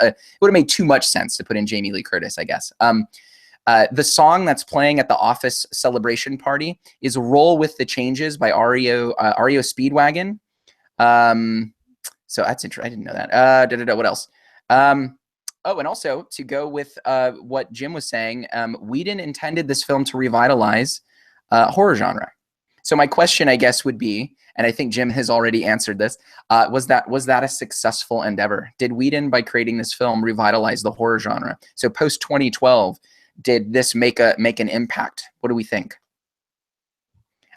A: too much sense to put in Jamie Lee Curtis, I guess. The song that's playing at the office celebration party is "Roll with the Changes" by REO Speedwagon. So that's interesting. I didn't know that. What else? Oh, and also to go with what Jim was saying, Whedon intended this film to revitalize horror genre. So my question, I guess, would be, and I think Jim has already answered this, was that a successful endeavor? Did Whedon, by creating this film, revitalize the horror genre? So post 2012, did this make an impact? What do we think?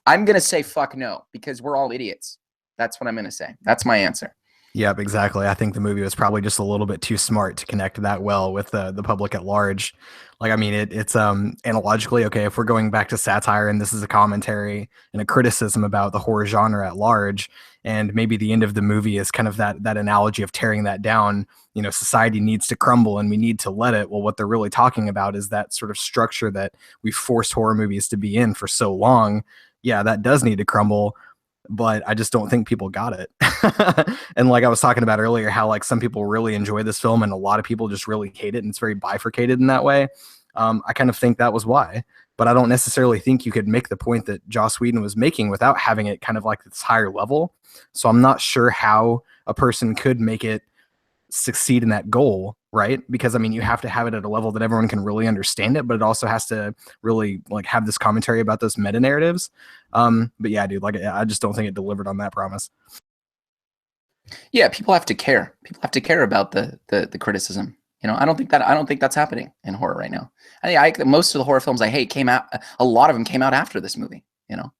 A: I'm gonna say fuck no, because we're all idiots. That's what I'm gonna say. That's my answer.
C: Yep, exactly. I think the movie was probably just a little bit too smart to connect that well with the public at large. Like, I mean, it's analogically, okay, if we're going back to satire and this is a commentary and a criticism about the horror genre at large, and maybe the end of the movie is kind of that analogy of tearing that down, you know, society needs to crumble and we need to let it. Well, what they're really talking about is that sort of structure that we forced horror movies to be in for so long. Yeah, that does need to crumble. But I just don't think people got it. And like I was talking about earlier, how like some people really enjoy this film and a lot of people just really hate it, and it's very bifurcated in that way. I kind of think that was why. But I don't necessarily think you could make the point that Joss Whedon was making without having it kind of like this higher level. So I'm not sure how a person could make it succeed in that goal, right? Because I mean, you have to have it at a level that everyone can really understand it, but it also has to really like have this commentary about those meta narratives. But yeah, dude, like I just don't think it delivered on that promise.
A: Yeah, people have to care. People have to care about the criticism. You know, I don't think that's happening in horror right now. I think most of the horror films I hate came out. A lot of them came out after this movie. You know.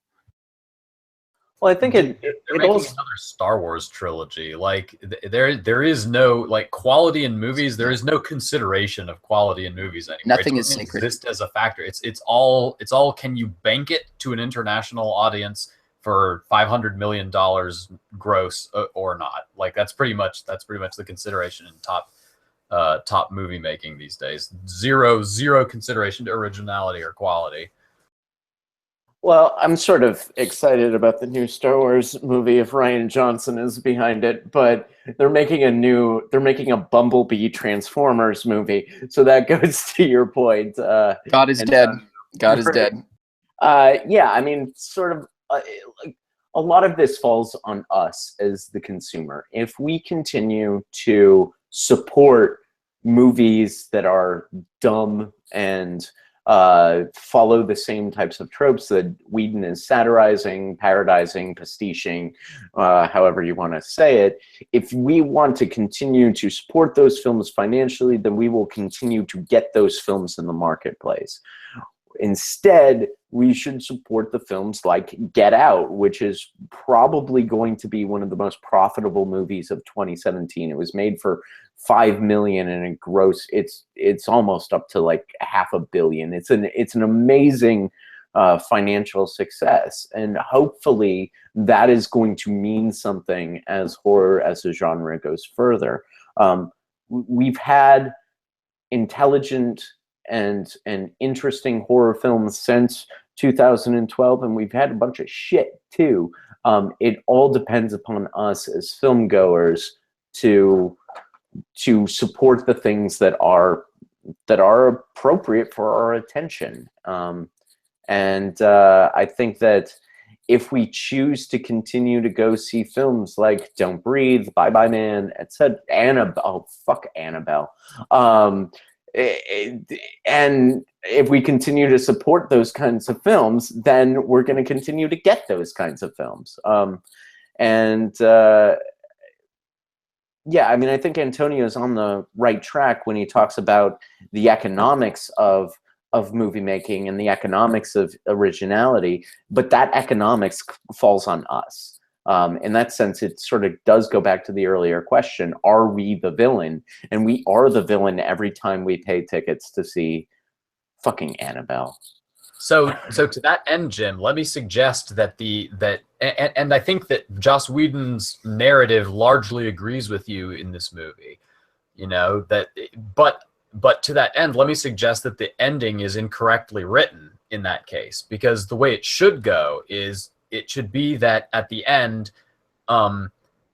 B: Well, I think
D: they're
B: it
D: making
B: also
D: another Star Wars trilogy. Like there is no like quality in movies. There is no consideration of quality in movies anymore.
A: Nothing
D: it
A: is
D: doesn't
A: sacred.
D: exist as a factor. It's all can you bank it to an international audience for $500 million gross or not? Like that's pretty much the consideration in top movie making these days. Zero consideration to originality or quality.
B: Well, I'm sort of excited about the new Star Wars movie if Rian Johnson is behind it, but they're making a Bumblebee Transformers movie. So that goes to your point.
A: God is dead. God is dead.
B: Yeah, I mean, sort of like a lot of this falls on us as the consumer. If we continue to support movies that are dumb and follow the same types of tropes that Whedon is satirizing, parodizing, pastiching, however you want to say it. If we want to continue to support those films financially, then we will continue to get those films in the marketplace. Instead, we should support the films like Get Out, which is probably going to be one of the most profitable movies of 2017. It was made for $5 million and it gross. It's almost up to like $500 million. It's an amazing financial success, and hopefully that is going to mean something as horror as a genre goes further. We've had intelligent and interesting horror films since 2012, and we've had a bunch of shit too. It all depends upon us as film goers to support the things that are appropriate for our attention. And I think that if we choose to continue to go see films like Don't Breathe, Bye Bye Man, etc., Annabelle. And if we continue to support those kinds of films, then we're going to continue to get those kinds of films. Yeah, I mean, I think Antonio's on the right track when he talks about the economics of movie making and the economics of originality, but that economics falls on us. In that sense, it sort of does go back to the earlier question, are we the villain? And we are the villain every time we pay tickets to see fucking Annabelle.
D: So to that end, Jim, let me suggest that and I think that Joss Whedon's narrative largely agrees with you in this movie. You know, but to that end, let me suggest that the ending is incorrectly written in that case, because the way it should go is it should be that at the end,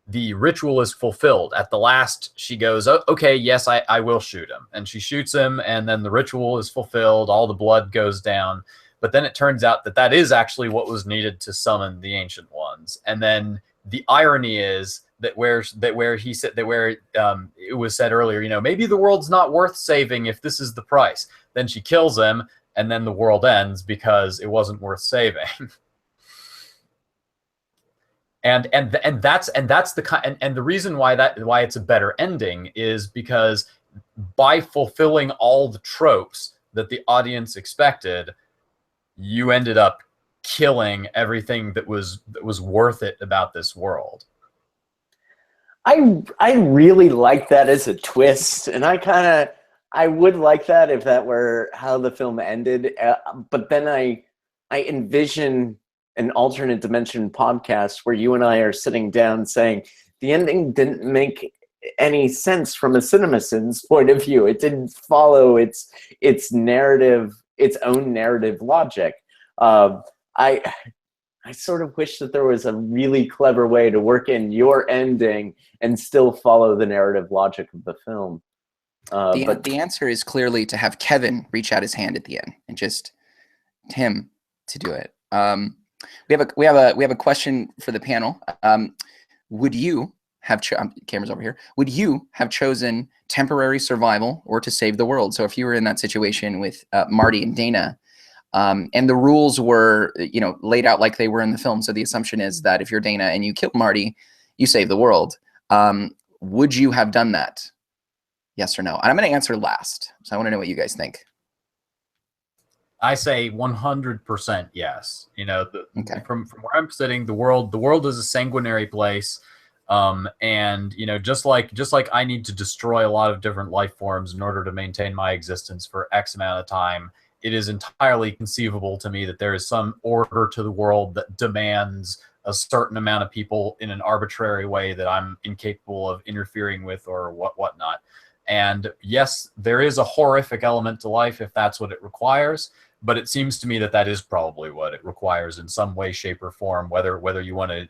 D: the ritual is fulfilled. At the last, she goes, oh, okay, yes, I will shoot him. And she shoots him, and then the ritual is fulfilled. All the blood goes down. But then it turns out that is actually what was needed to summon the Ancient Ones. And then the irony is that where it was said earlier, you know, maybe the world's not worth saving if this is the price. Then she kills him, and then the world ends because it wasn't worth saving. And that's the reason why it's a better ending is because by fulfilling all the tropes that the audience expected, you ended up killing everything that was worth it about this world.
B: I really like that as a twist, and I would like that if that were how the film ended. But then I envision an alternate dimension podcast where you and I are sitting down saying the ending didn't make any sense from a CinemaSins point of view. It didn't follow its narrative, its own narrative logic. I sort of wish that there was a really clever way to work in your ending and still follow the narrative logic of the film. But
A: The answer is clearly to have Kevin reach out his hand at the end and just him to do it. We have a question for the panel. Would you have cameras over here? Would you have chosen temporary survival or to save the world? So if you were in that situation with Marty and Dana, and the rules were, laid out like they were in the film. So the assumption is that if you're Dana and you kill Marty, you save the world. Would you have done that? Yes or no? And I'm going to answer last. So I want to know what you guys think.
D: I say 100% yes.
A: Okay.
D: From where I'm sitting, the world is a sanguinary place. And just like I need to destroy a lot of different life forms in order to maintain my existence for X amount of time, it is entirely conceivable to me that there is some order to the world that demands a certain amount of people in an arbitrary way that I'm incapable of interfering with or whatnot. And yes, there is a horrific element to life if that's what it requires. But it seems to me that is probably what it requires in some way, shape, or form, whether you want to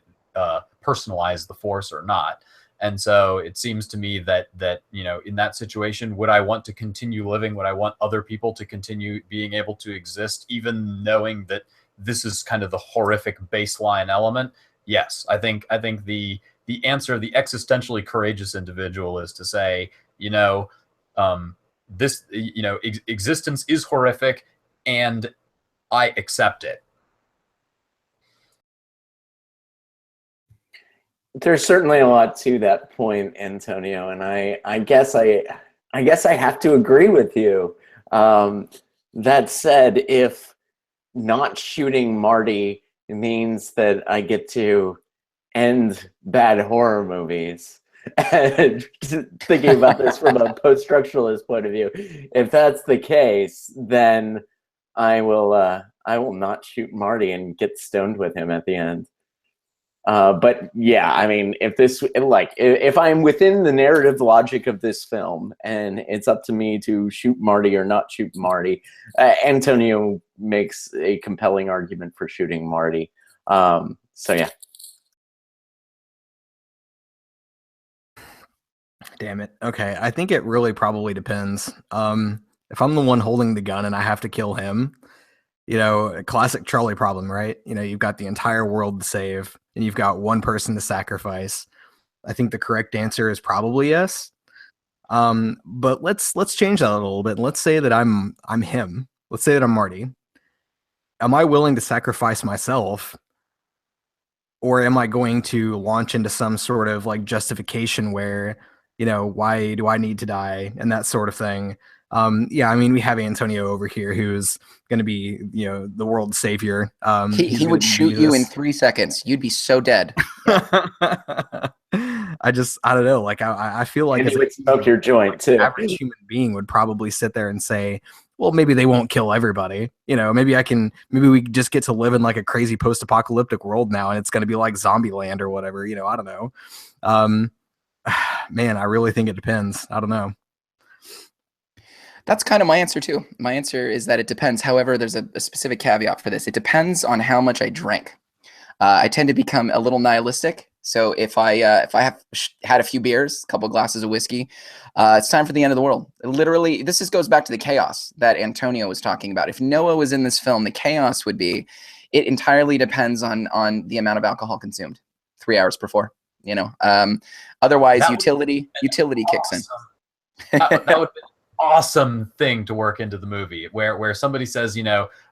D: personalize the force or not. And so it seems to me that in that situation, would I want to continue living? Would I want other people to continue being able to exist, even knowing that this is kind of the horrific baseline element? Yes, I think the answer, the existentially courageous individual, is to say, existence is horrific, and I accept it.
B: there's certainly a lot to that point, Antonio, and I guess I have to agree with you. That said, if not shooting Marty means that I get to end bad horror movies, and thinking about this from a post-structuralist point of view, if that's the case, then I will not shoot Marty and get stoned with him at the end. But yeah, I mean, if I'm within the narrative logic of this film and it's up to me to shoot Marty or not shoot Marty, Antonio makes a compelling argument for shooting Marty. So yeah.
C: Damn it. Okay, I think it really probably depends. If I'm the one holding the gun and I have to kill him, a classic Charlie problem, right? You've got the entire world to save and you've got one person to sacrifice. I think the correct answer is probably yes. But let's change that a little bit. Let's say that I'm him. Let's say that I'm Marty. Am I willing to sacrifice myself? Or am I going to launch into some sort of like justification where, why do I need to die and that sort of thing? Yeah, I mean, we have Antonio over here who's going to be, the world's savior.
A: He would shoot you in 3 seconds. You'd be so dead.
C: I don't know. Like, I feel like
B: you would smoke your joint too.
C: Average human being would probably sit there and say, well, maybe they won't kill everybody. Maybe we just get to live in like a crazy post-apocalyptic world now, and it's going to be like Zombieland or whatever. I don't know. Man, I really think it depends. I don't know.
A: That's kind of my answer too. My answer is that it depends. However, there's a specific caveat for this. It depends on how much I drink. I tend to become a little nihilistic. So if I have had a few beers, a couple glasses of whiskey, it's time for the end of the world. Literally, this goes back to the chaos that Antonio was talking about. If Noah was in this film, the chaos would be, it entirely depends on the amount of alcohol consumed. 3 hours before, otherwise utility kicks in.
D: That would be an awesome thing to work into the movie where somebody says,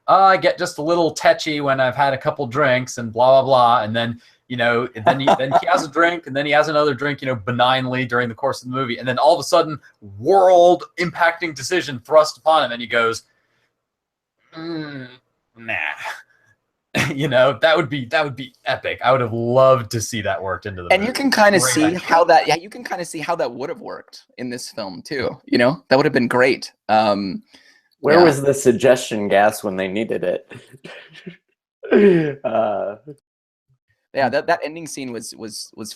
D: I get just a little tetchy when I've had a couple drinks and blah, blah, blah. And then, then he has a drink and then he has another drink, benignly during the course of the movie. And then all of a sudden, world impacting decision thrust upon him. And he goes, nah. That would be epic. I would have loved to see that worked into the movie.
A: And you can kind of see how that would have worked in this film too. That would have been great.
B: Where was the suggestion gas when they needed it?
A: Yeah, that ending scene was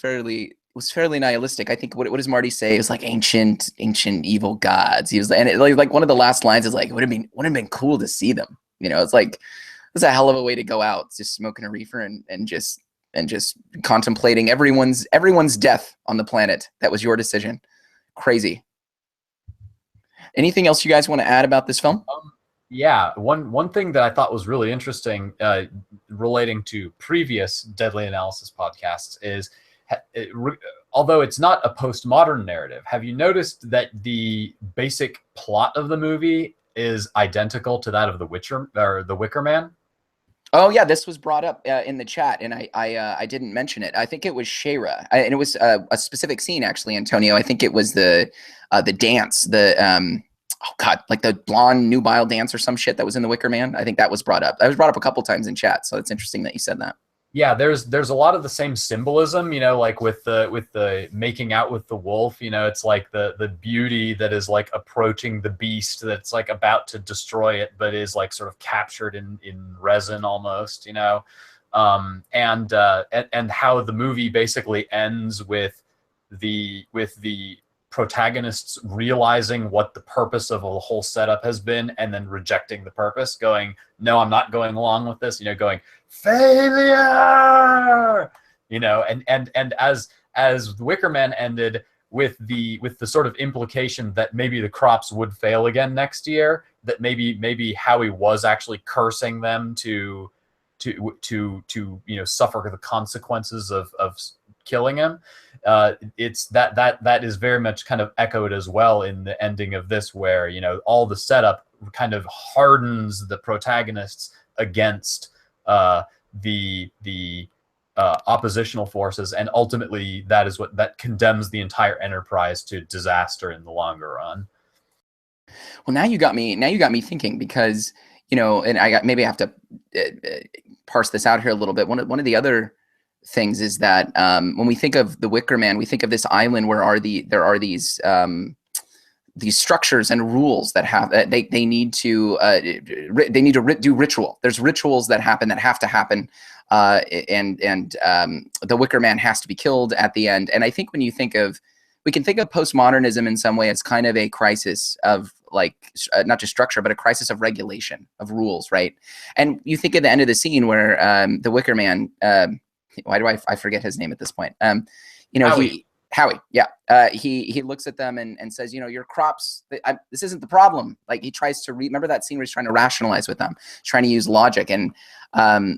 A: fairly nihilistic. I think what does Marty say? It was like ancient evil gods. He was, and it, like one of the last lines is like, would have been cool to see them. It's like, it's a hell of a way to go out, just smoking a reefer and just contemplating everyone's death on the planet. That was your decision. Crazy. Anything else you guys want to add about this film?
D: Yeah, one thing that I thought was really interesting relating to previous Deadly Analysis podcasts is, although it's not a postmodern narrative, have you noticed that the basic plot of the movie is identical to that of The Wicker Man?
A: Oh yeah, this was brought up in the chat, and I didn't mention it. I think it was Shayra, and it was a specific scene actually, Antonio. I think it was the dance, oh god, like the blonde nubile dance or some shit that was in The Wicker Man. I think that was brought up. That was brought up a couple times in chat, so it's interesting that you said that.
D: Yeah, there's a lot of the same symbolism, you know, like with the making out with the wolf, you know, it's like the beauty that is like approaching the beast that's like about to destroy it, but is like sort of captured in resin almost, you know, and how the movie basically ends with the protagonists realizing what the purpose of a whole setup has been, and then rejecting the purpose, going, no, I'm not going along with this, you know, going, failure, you know, and as The Wicker Man ended with the sort of implication that maybe the crops would fail again next year, that maybe Howie was actually cursing them to you know, suffer the consequences of killing him. It's that is very much kind of echoed as well in the ending of this, where, you know, all the setup kind of hardens the protagonists against the oppositional forces, and ultimately that condemns the entire enterprise to disaster in the longer run.
A: Well, now you got me thinking, because, you know, and maybe I have to parse this out here a little bit. One of the other things is that when we think of The Wicker Man, we think of this island where there are these structures and rules that have they need to do ritual. There's rituals that have to happen, and the Wicker Man has to be killed at the end. And I think when we can think of postmodernism in some way as kind of a crisis of like not just structure, but a crisis of regulation, of rules, right? And you think at the end of the scene where the Wicker Man, why do I forget his name at this point? You know, Howie, yeah. He looks at them and says, you know, your crops, this isn't the problem. Like, he tries to remember that scene where he's trying to rationalize with them, trying to use logic. And,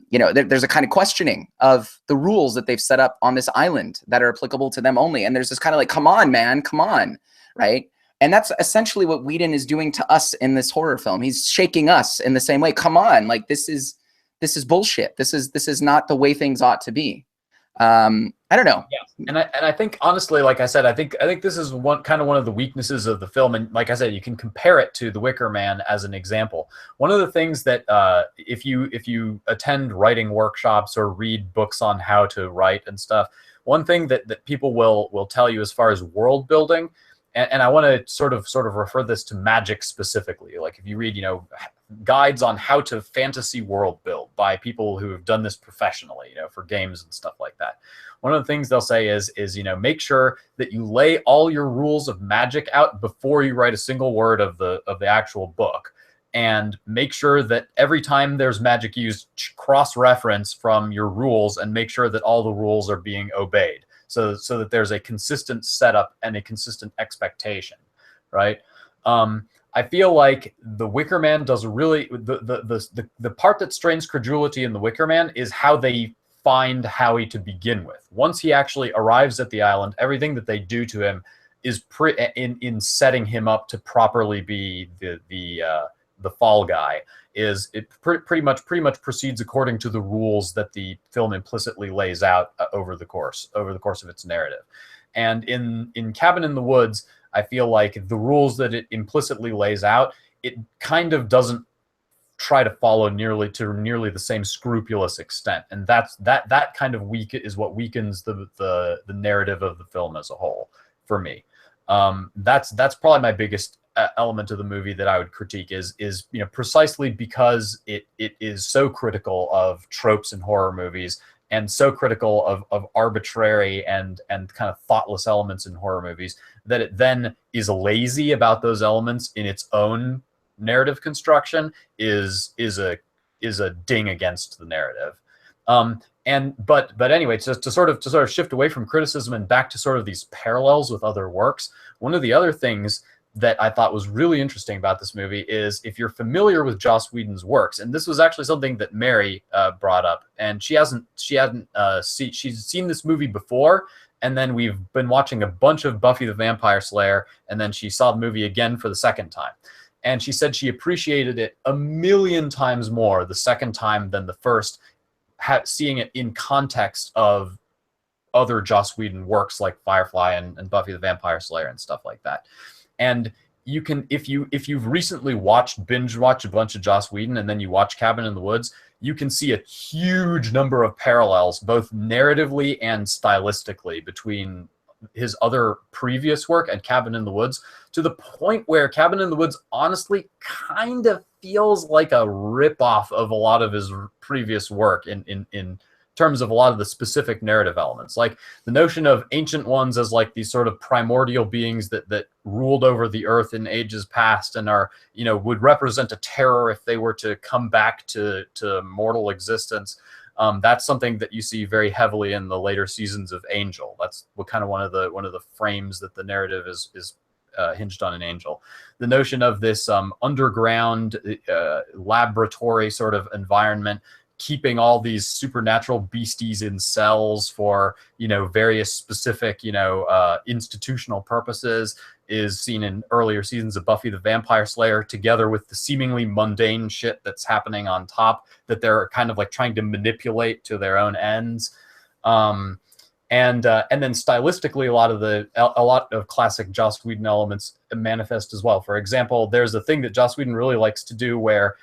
A: you know, there's a kind of questioning of the rules that they've set up on this island that are applicable to them only. And there's this kind of like, come on, man, come on, right? And that's essentially what Whedon is doing to us in this horror film. He's shaking us in the same way. Come on, like, this is bullshit. This is not the way things ought to be. I don't know.
D: Yeah, and I think, honestly, like I said, I think this is one of the weaknesses of the film. And like I said, you can compare it to The Wicker Man as an example. One of the things that if you attend writing workshops or read books on how to write and stuff, one thing that people will tell you as far as world building, and I want to sort of refer this to magic specifically. Like, if you read, you know, guides on how to fantasy world build by people who have done this professionally, you know, for games and stuff like that, one of the things they'll say is, you know, make sure that you lay all your rules of magic out before you write a single word of the actual book, and make sure that every time there's magic used, cross-reference from your rules and make sure that all the rules are being obeyed, so that there's a consistent setup and a consistent expectation, right? I feel like The Wicker Man does really the part that strains credulity in The Wicker Man is how they find Howie to begin with. Once he actually arrives at the island, everything that they do to him is in setting him up to properly be the fall guy. Pretty much proceeds according to the rules that the film implicitly lays out over the course of its narrative. And in Cabin in the Woods, I feel like the rules that it implicitly lays out, it kind of doesn't try to follow nearly the same scrupulous extent, and that kind of is what weakens the narrative of the film as a whole for me. That's probably my biggest element of the movie that I would critique is, you know, precisely because it is so critical of tropes in horror movies, and so critical of arbitrary and kind of thoughtless elements in horror movies, that it then is lazy about those elements in its own narrative construction is a ding against the narrative. But anyway, to sort of shift away from criticism and back to sort of these parallels with other works, one of the other things that I thought was really interesting about this movie is if you're familiar with Joss Whedon's works, and this was actually something that Mary brought up, and she's seen this movie before, and then we've been watching a bunch of Buffy the Vampire Slayer, and then she saw the movie again for the second time. And she said she appreciated it 1,000,000 times more the second time than the first, seeing it in context of other Joss Whedon works like Firefly and Buffy the Vampire Slayer and stuff like that. And you can, if you've recently binge watched a bunch of Joss Whedon and then you watch Cabin in the Woods, you can see a huge number of parallels, both narratively and stylistically, between his other previous work and Cabin in the Woods, to the point where Cabin in the Woods honestly kind of feels like a ripoff of a lot of his previous work in terms of a lot of the specific narrative elements, like the notion of ancient ones as like these sort of primordial beings that ruled over the earth in ages past and are, would represent a terror if they were to come back to mortal existence. That's something that you see very heavily in the later seasons of Angel. That's what kind of one of the frames that the narrative is hinged on in Angel. The notion of this underground laboratory sort of environment, keeping all these supernatural beasties in cells for, various specific, institutional purposes, is seen in earlier seasons of Buffy the Vampire Slayer, together with the seemingly mundane shit that's happening on top that they're kind of like trying to manipulate to their own ends. And then stylistically, a lot of classic Joss Whedon elements manifest as well. For example, there's a thing that Joss Whedon really likes to do where,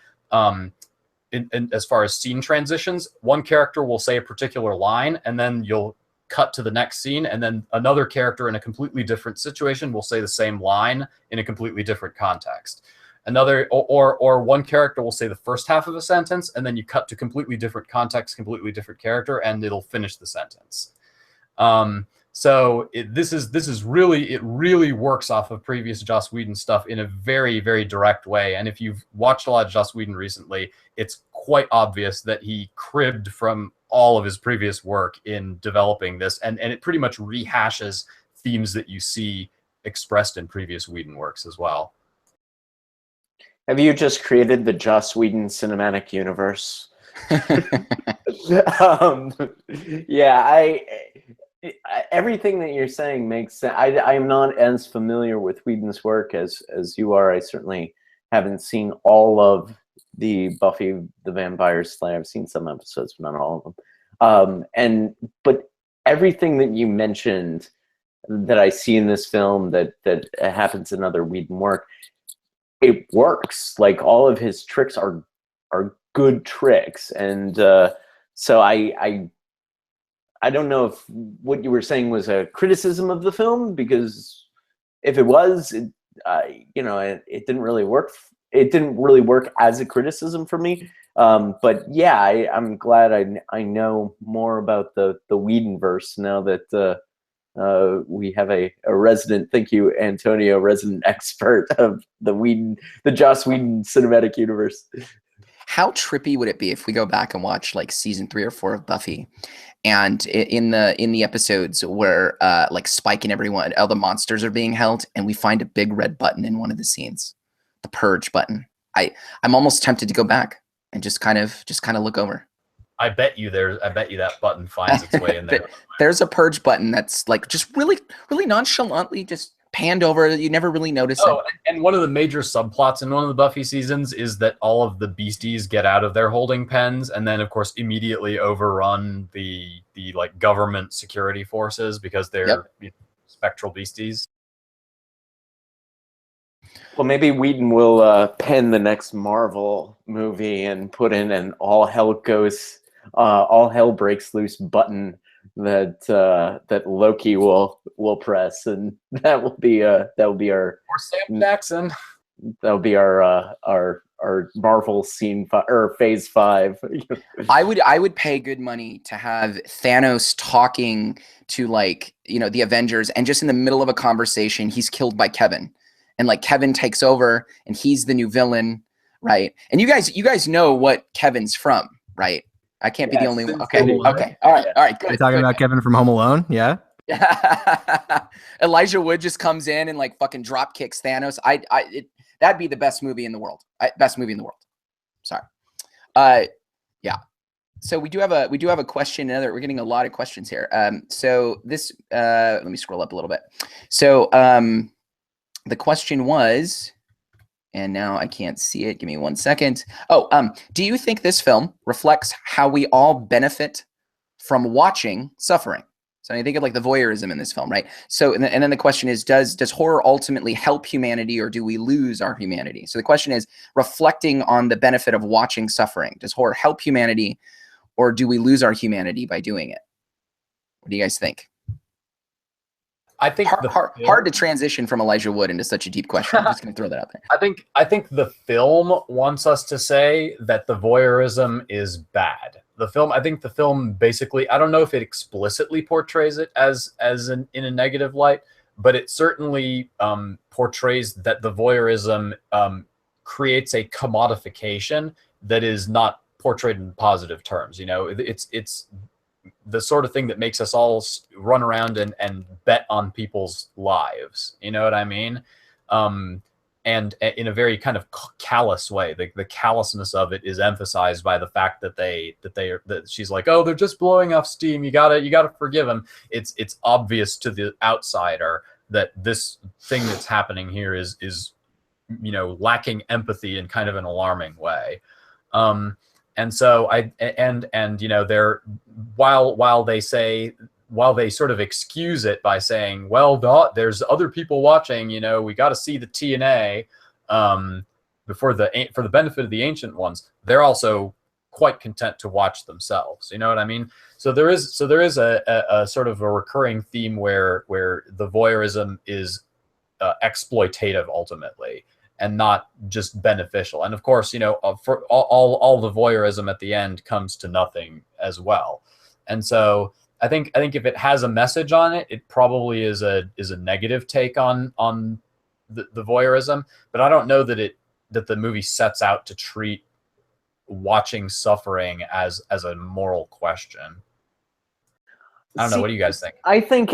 D: in as far as scene transitions, one character will say a particular line, and then you'll cut to the next scene, and then another character in a completely different situation will say the same line in a completely different context. Or one character will say the first half of a sentence, and then you cut to completely different context, completely different character, and it'll finish the sentence. So this really works off of previous Joss Whedon stuff in a very, very direct way. And if you've watched a lot of Joss Whedon recently, it's quite obvious that he cribbed from all of his previous work in developing this, and it pretty much rehashes themes that you see expressed in previous Whedon works as well.
B: Have you just created the Joss Whedon cinematic universe? Everything that you're saying makes sense. I am not as familiar with Whedon's work as you are. I certainly haven't seen all of the Buffy the Vampire Slayer. I've seen some episodes, but not all of them. But everything that you mentioned that I see in this film that happens in other Whedon work, it works. Like, all of his tricks are good tricks, and so I don't know if what you were saying was a criticism of the film, because if it was, it didn't really work. It didn't really work as a criticism for me. But yeah, I'm glad I know more about the Whedonverse now that we have a resident, thank you, Antonio, resident expert of the Joss Whedon cinematic universe.
A: How trippy would it be if we go back and watch like season 3 or 4 of Buffy, and in the episodes where like Spike and everyone, all the monsters are being held, and we find a big red button in one of the scenes, the purge button. I'm almost tempted to go back and just kind of look over.
D: I bet you that button finds its way in there.
A: There's a purge button that's like just really, really nonchalantly just panned over. You never really notice it.
D: And one of the major subplots in one of the Buffy seasons is that all of the beasties get out of their holding pens and then, of course, immediately overrun the like government security forces because they're spectral beasties.
B: Well, maybe Whedon will pen the next Marvel movie and put in an all hell breaks loose button that Loki will press, and that will be our
D: Or Sam Jackson.
B: That'll be our Marvel scene or phase 5.
A: I would pay good money to have Thanos talking to the Avengers, and just in the middle of a conversation, he's killed by Kevin. And like Kevin takes over and he's the new villain, right? And you guys know what Kevin's from, right? I can't be the only one. Okay. All right. Good.
C: You're talking about Kevin from Home Alone? Yeah.
A: Elijah Wood just comes in and like fucking drop kicks Thanos. That'd be the best movie in the world. Best movie in the world. Sorry. Yeah. So we do have a question. We're getting a lot of questions here. So this, let me scroll up a little bit. So the question was, and now I can't see it. Give me 1 second. Oh, do you think this film reflects how we all benefit from watching suffering? So you think of like the voyeurism in this film, right? So, and then the question is, does horror ultimately help humanity, or do we lose our humanity? So the question is, reflecting on the benefit of watching suffering, does horror help humanity, or do we lose our humanity by doing it? What do you guys think?
D: I think
A: hard to transition from Elijah Wood into such a deep question. I'm just going to throw that out there.
D: I think the film wants us to say that the voyeurism is bad. I think the film basically, I don't know if it explicitly portrays it in a negative light, but it certainly portrays that the voyeurism creates a commodification that is not portrayed in positive terms. You know, it's the sort of thing that makes us all run around and bet on people's lives. You know what I mean? And in a very kind of callous way. The callousness of it is emphasized by the fact that she's like, oh, they're just blowing off steam. You gotta forgive them. It's obvious to the outsider that this thing that's happening here is lacking empathy in kind of an alarming way. And so they're while they sort of excuse it by saying, well, there's other people watching, we got to see the TNA for the benefit of the ancient ones. They're also quite content to watch themselves. You know what I mean? So there is a sort of a recurring theme where the voyeurism is exploitative ultimately, and not just beneficial. And of course, for all the voyeurism at the end comes to nothing as well. And so I think if it has a message on it, it probably is a negative take on the voyeurism. But I don't know that the movie sets out to treat watching suffering as a moral question. I don't know. What do you guys think?
B: I think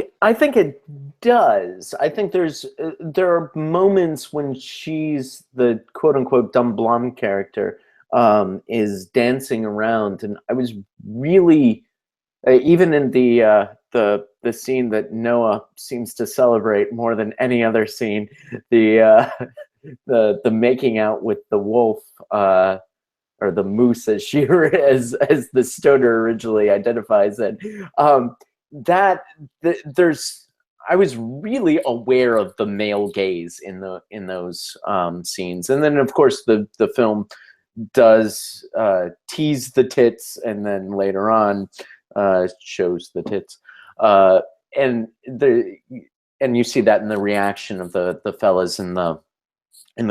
B: it does. I think there are moments when she's the quote unquote dumb blonde character is dancing around, and I was really even in the scene that Noah seems to celebrate more than any other scene, the making out with the wolf or the moose as the stoner originally identifies it. I was really aware of the male gaze in those scenes, and then of course the film does tease the tits, and then later on shows the tits, and you see that in the reaction of the fellas in the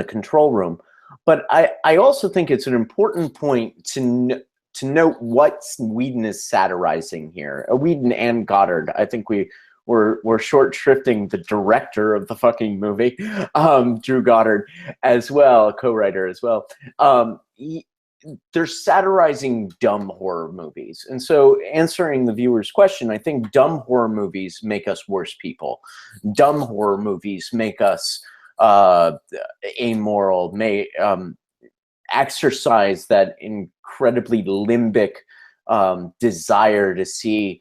B: control room. But I also think it's an important point to note what Whedon is satirizing here. Whedon and Goddard. I think we're short shrifting the director of the fucking movie, Drew Goddard, as well, co-writer as well. They're satirizing dumb horror movies. And so answering the viewer's question, I think dumb horror movies make us worse people. Dumb horror movies make us amoral, may exercise that incredibly limbic desire to see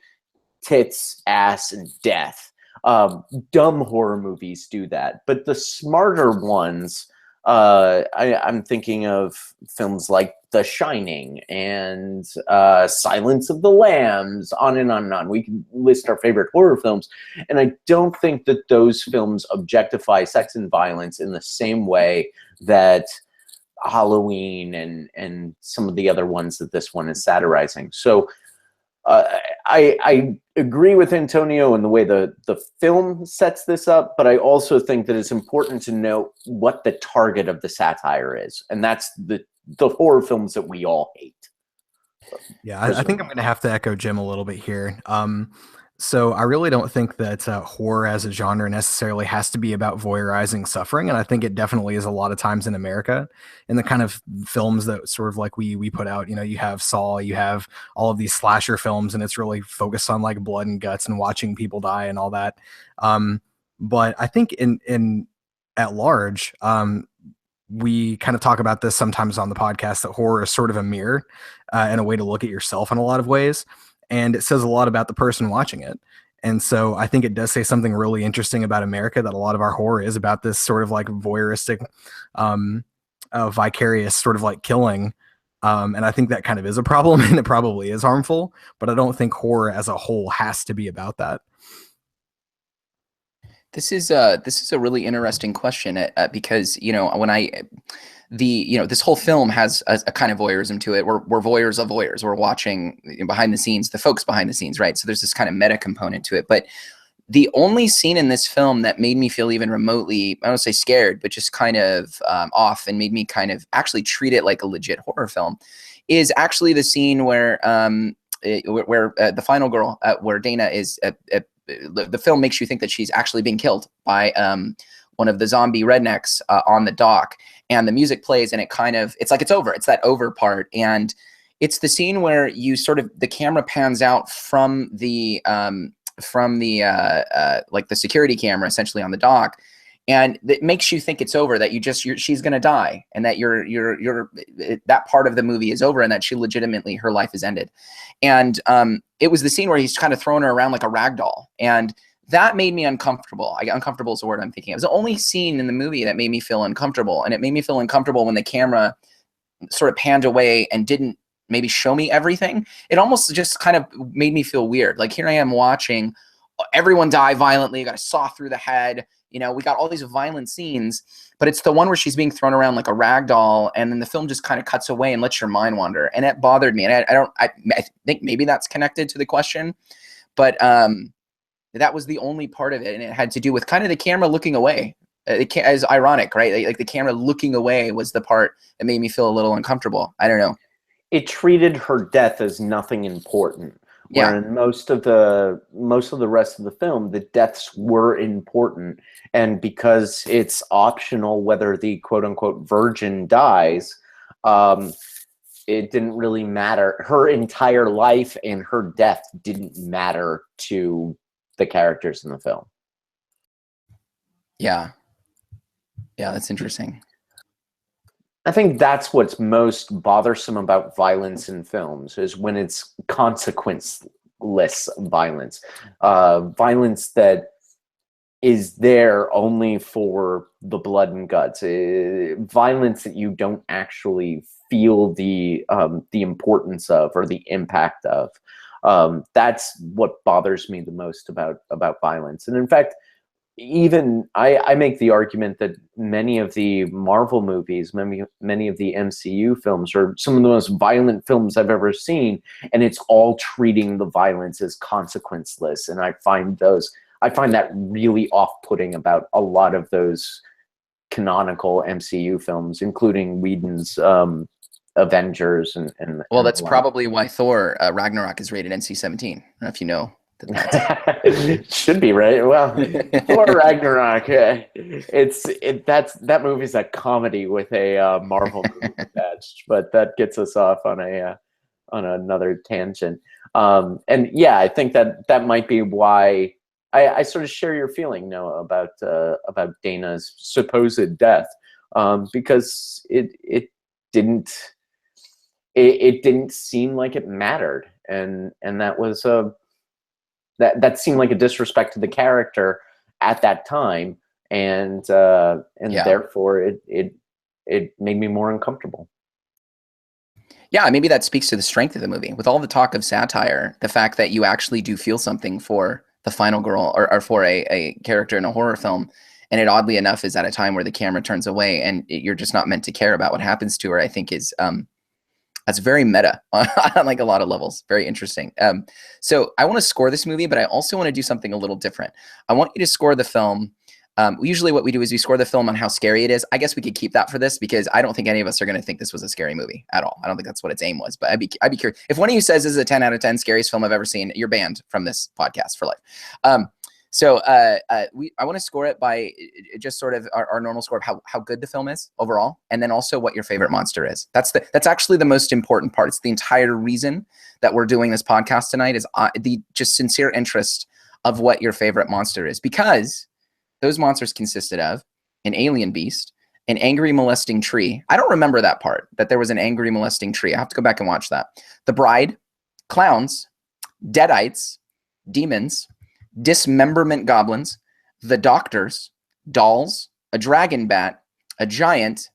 B: tits, ass, and death. Dumb horror movies do that. But the smarter ones, I'm thinking of films like The Shining and Silence of the Lambs, on and on and on. We can list our favorite horror films. And I don't think that those films objectify sex and violence in the same way that Halloween and some of the other ones that this one is satirizing. So I agree with Antonio in the way the film sets this up, but I also think that it's important to note what the target of the satire is, and that's the horror films that we all hate.
C: Yeah, I think I'm going to have to echo Jim a little bit here. So I really don't think that horror as a genre necessarily has to be about voyeurizing suffering, and I think it definitely is a lot of times in America. In the kind of films that sort of like we put out, you know, you have Saw, you have all of these slasher films, and it's really focused on like blood and guts and watching people die and all that. But I think in at large, we kind of talk about this sometimes on the podcast, that horror is sort of a mirror and a way to look at yourself in a lot of ways. And it says a lot about the person watching it. And so I think it does say something really interesting about America, that a lot of our horror is about this sort of like voyeuristic, vicarious sort of like killing. And I think that kind of is a problem, and it probably is harmful, but I don't think horror as a whole has to be about that.
A: This is a really interesting question because, you know, this whole film has a kind of voyeurism to it. We're voyeurs of voyeurs. We're watching behind the scenes, the folks behind the scenes, right? So there's this kind of meta component to it. But the only scene in this film that made me feel even remotely, I don't say scared, but just kind of off, and made me kind of actually treat it like a legit horror film, is actually the scene where the final girl, where Dana is. The film makes you think that she's actually being killed by one of the zombie rednecks on the dock, and the music plays, and it's like it's over. It's that over part, and it's the scene where you sort of, the camera pans out from the like the security camera essentially on the dock, and it makes you think it's over, that she's gonna die, and that that part of the movie is over, and that she legitimately, her life is ended. And it was the scene where he's kind of throwing her around like a rag doll, and that made me uncomfortable. Uncomfortable is the word I'm thinking of. It was the only scene in the movie that made me feel uncomfortable, and it made me feel uncomfortable when the camera sort of panned away and didn't maybe show me everything. It almost just kind of made me feel weird. Like, here I am watching everyone die violently, you got a saw through the head, you know, we got all these violent scenes, but it's the one where she's being thrown around like a rag doll, and then the film just kind of cuts away and lets your mind wander, and it bothered me. And I think maybe that's connected to the question, but that was the only part of it, and it had to do with kind of the camera looking away. As ironic, right? Like the camera looking away was the part that made me feel a little uncomfortable. I don't know.
B: It treated her death as nothing important.
A: Yeah.
B: Where in most of the rest of the film, the deaths were important, and because it's optional whether the quote unquote virgin dies, it didn't really matter. Her entire life and her death didn't matter to the characters in the film.
A: Yeah, that's interesting.
B: I think that's what's most bothersome about violence in films, is when it's consequenceless violence. Violence that is there only for the blood and guts. Violence that you don't actually feel the importance of or the impact of. That's what bothers me the most about violence. And in fact, even I make the argument that many of the Marvel movies, many of the MCU films are some of the most violent films I've ever seen, and it's all treating the violence as consequenceless. And I find that really off-putting about a lot of those canonical MCU films, including Whedon's Avengers and
A: well, that's probably why Thor Ragnarok is rated NC-17. I don't know if you know.
B: Should be, right? Well, Thor Ragnarok, that movie's a comedy with a Marvel movie attached, but that gets us off on another tangent. And yeah, I think that might be why I sort of share your feeling, Noah, about Dana's supposed death, because it didn't seem like it mattered, and that was that seemed like a disrespect to the character at that time, and therefore it made me more uncomfortable.
A: Yeah, maybe that speaks to the strength of the movie. With all the talk of satire, the fact that you actually do feel something for the final girl, or for a character in a horror film, and it oddly enough is at a time where the camera turns away and you're just not meant to care about what happens to her, I think is that's very meta on like a lot of levels. Very interesting. So I want to score this movie, but I also want to do something a little different. I want you to score the film Usually what we do is we score the film on how scary it is. I guess we could keep that for this because I don't think any of us are going to think this was a scary movie at all. I don't think that's what its aim was, but I'd be curious. If one of you says this is a 10 out of 10 scariest film I've ever seen, you're banned from this podcast for life. I want to score it by just sort of our normal score of how good the film is overall, and then also what your favorite monster is. That's actually the most important part. It's the entire reason that we're doing this podcast tonight is the just sincere interest of what your favorite monster is, because those monsters consisted of an alien beast, an angry molesting tree. I don't remember that part, that there was an angry molesting tree. I have to go back and watch that. The bride, clowns, deadites, demons, dismemberment goblins, the doctors, dolls, a dragon bat, a giant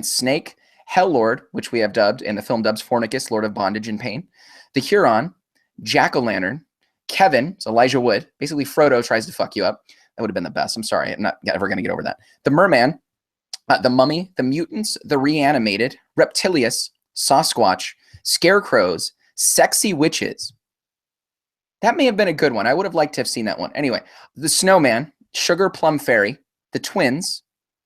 A: snake, Hell Lord, which we have dubbed in the film dubs Fornicus, Lord of Bondage and Pain, the Huron, Jack-o'-lantern, Kevin, so Elijah Wood, basically Frodo tries to fuck you up. That would have been the best. I'm sorry, I'm not ever going to get over that. The merman, the mummy, the mutants, the reanimated, reptilius, Sasquatch, scarecrows, sexy witches. That may have been a good one. I would have liked to have seen that one. Anyway, the snowman, sugar plum fairy, the twins,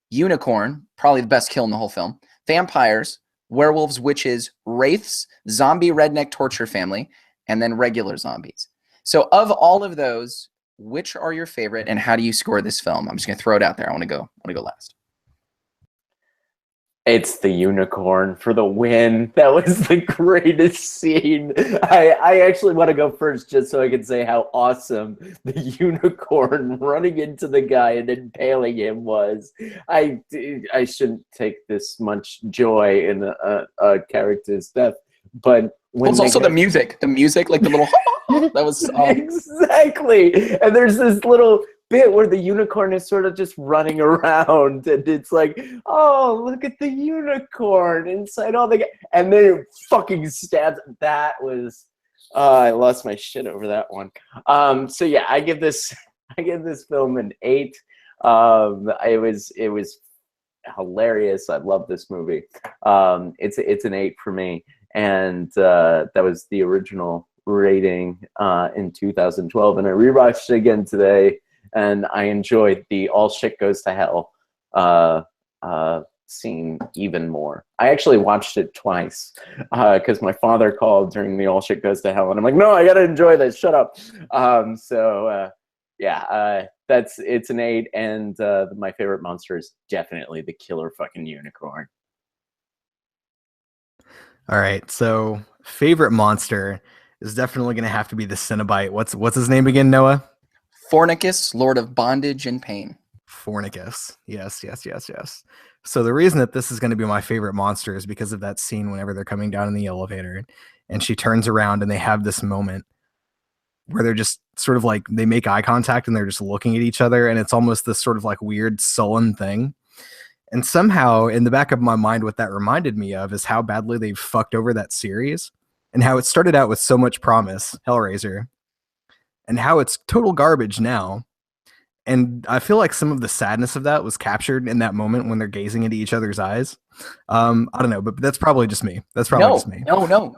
A: unicorn, probably the best kill in the whole film, vampires, werewolves, witches, wraiths, zombie redneck torture family, and then regular zombies. So of all of those, which are your favorite and how do you score this film? I'm just going to throw it out there. I want to go last.
B: It's the unicorn for the win. That was the greatest scene. I actually want to go first just so I can say how awesome the unicorn running into the guy and impaling him was. I shouldn't take this much joy in a character's death, but when
A: it's also the music, like the little that was
B: exactly. And there's this little bit where the unicorn is sort of just running around, and it's like, oh, look at the unicorn inside all the, and then it fucking stabs. That was, I lost my shit over that one. So yeah, I give this film an 8. It was hilarious. I love this movie. It's an 8 for me, and that was the original rating in 2012, and I rewatched it again today. And I enjoyed the all shit goes to hell scene even more. I actually watched it twice because my father called during the all shit goes to hell, and I'm like, no, I gotta enjoy this. Shut up. It's an 8, and my favorite monster is definitely the killer fucking unicorn.
C: All right, so favorite monster is definitely gonna have to be the Cenobite. What's his name again, Noah?
A: Fornicus, Lord of Bondage and Pain.
C: Fornicus. Yes. So the reason that this is going to be my favorite monster is because of that scene whenever they're coming down in the elevator and she turns around and they have this moment where they're just sort of like, they make eye contact and they're just looking at each other, and it's almost this sort of like weird sullen thing. And somehow in the back of my mind, what that reminded me of is how badly they've fucked over that series and how it started out with so much promise, Hellraiser, and how it's total garbage now. And I feel like some of the sadness of that was captured in that moment when they're gazing into each other's eyes. I don't know, but that's probably just me.
A: No.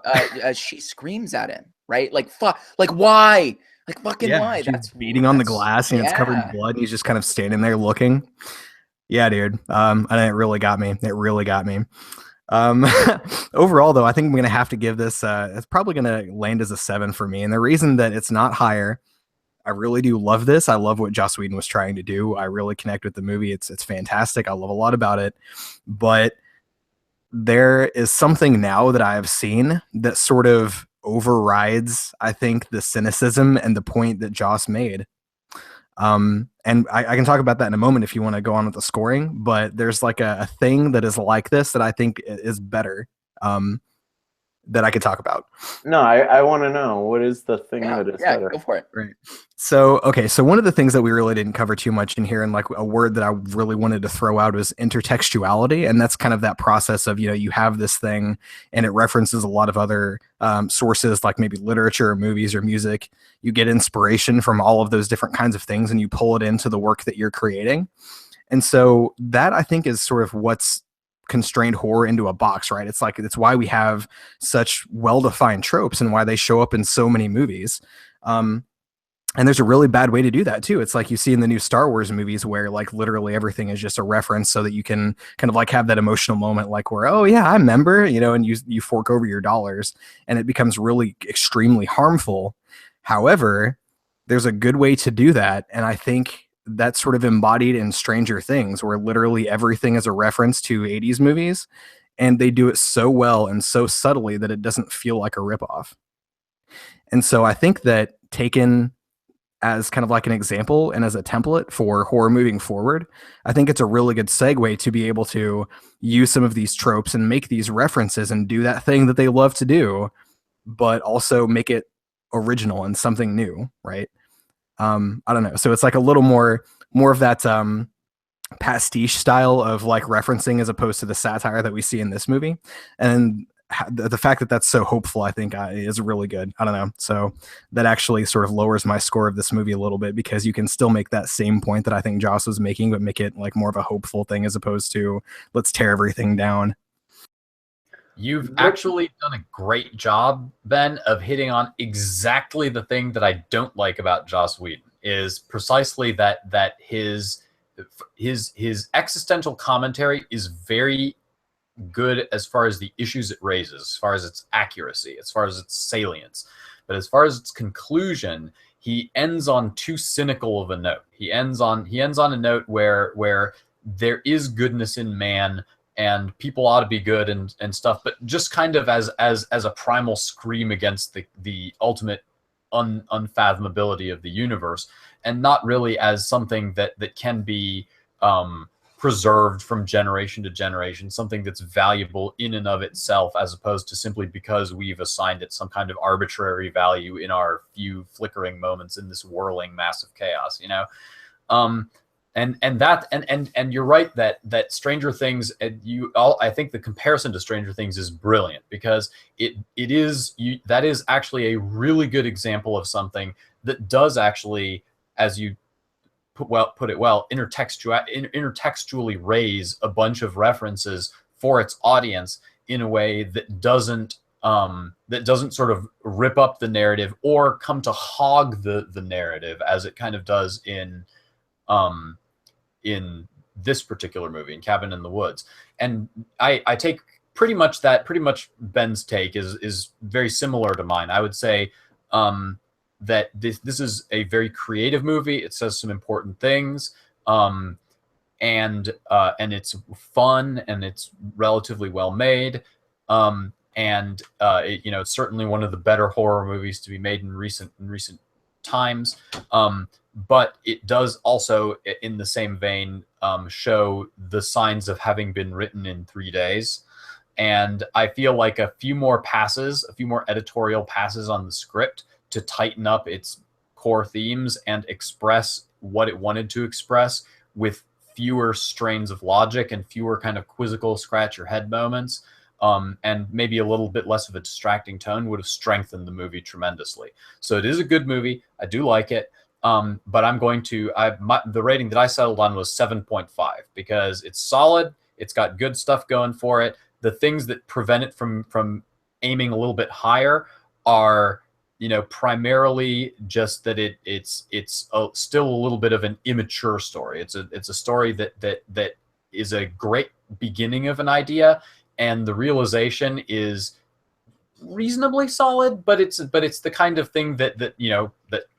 A: She screams at him, right? Like, fuck, like, why? Like, fucking why?
C: That's beating on the glass and it's covered in blood. And he's just kind of standing there looking. Yeah, dude. And it really got me. Overall, though, I think I'm going to have to give this, it's probably going to land as a 7 for me. And the reason that it's not higher, I really do love this. I love what Joss Whedon was trying to do. I really connect with the movie. It's fantastic. I love a lot about it. But there is something now that I have seen that sort of overrides, I think, the cynicism and the point that Joss made. And I can talk about that in a moment if you want to go on with the scoring, but there's like a thing that is like this that I think is better, that I could talk about.
B: No, I want to know, what is the thing that is better?
A: Go for it.
C: Right. So, okay. So one of the things that we really didn't cover too much in here, and like a word that I really wanted to throw out, was intertextuality. And that's kind of that process of, you have this thing and it references a lot of other sources, like maybe literature or movies or music. You get inspiration from all of those different kinds of things and you pull it into the work that you're creating. And so that, I think, is sort of what's constrained horror into a box, right? It's why we have such well-defined tropes and why they show up in so many movies. And there's a really bad way to do that too. It's like you see in the new Star Wars movies where like literally everything is just a reference so that you can kind of like have that emotional moment like where, oh yeah, I remember, and you fork over your dollars, and it becomes really extremely harmful. However, there's a good way to do that. And I think that's sort of embodied in Stranger Things, where literally everything is a reference to 80s movies, and they do it so well and so subtly that it doesn't feel like a ripoff. And so I think that taken as kind of like an example and as a template for horror moving forward, I think it's a really good segue to be able to use some of these tropes and make these references and do that thing that they love to do, but also make it original and something new, right? I don't know. So it's like a little more of that pastiche style of like referencing as opposed to the satire that we see in this movie. And the fact that that's so hopeful, I think is really good. I don't know. So that actually sort of lowers my score of this movie a little bit, because you can still make that same point that I think Joss was making, but make it like more of a hopeful thing as opposed to let's tear everything down.
D: You've actually done a great job, Ben, of hitting on exactly the thing that I don't like about Joss Whedon, is precisely that his existential commentary is very good as far as the issues it raises, as far as its accuracy, as far as its salience. But as far as its conclusion, he ends on too cynical of a note. He ends on a note where there is goodness in man and people ought to be good and stuff, but just kind of as a primal scream against the ultimate unfathomability of the universe, and not really as something that can be preserved from generation to generation, something that's valuable in and of itself, as opposed to simply because we've assigned it some kind of arbitrary value in our few flickering moments in this whirling mass of chaos, and you're right that Stranger Things, I think the comparison to Stranger Things is brilliant, because that is actually a really good example of something that does actually, as you put it well, intertextually raise a bunch of references for its audience in a way that doesn't sort of rip up the narrative or come to hog the narrative as it kind of does in this particular movie, in Cabin in the Woods. And I take pretty much Ben's take is very similar to mine. I would say that this is a very creative movie. It says some important things, and it's fun, and it's relatively well made, it's certainly one of the better horror movies to be made in recent times. But it does also, in the same vein, show the signs of having been written in 3 days. And I feel like a few more editorial passes on the script to tighten up its core themes and express what it wanted to express with fewer strains of logic and fewer kind of quizzical scratch your head moments, and maybe a little bit less of a distracting tone, would have strengthened the movie tremendously. So it is a good movie. I do like it. But the rating that I settled on was 7.5, because it's solid. It's got good stuff going for it. The things that prevent it from aiming a little bit higher are, primarily just that it's still a little bit of an immature story. It's a story that is a great beginning of an idea, and the realization is reasonably solid, but it's the kind of thing that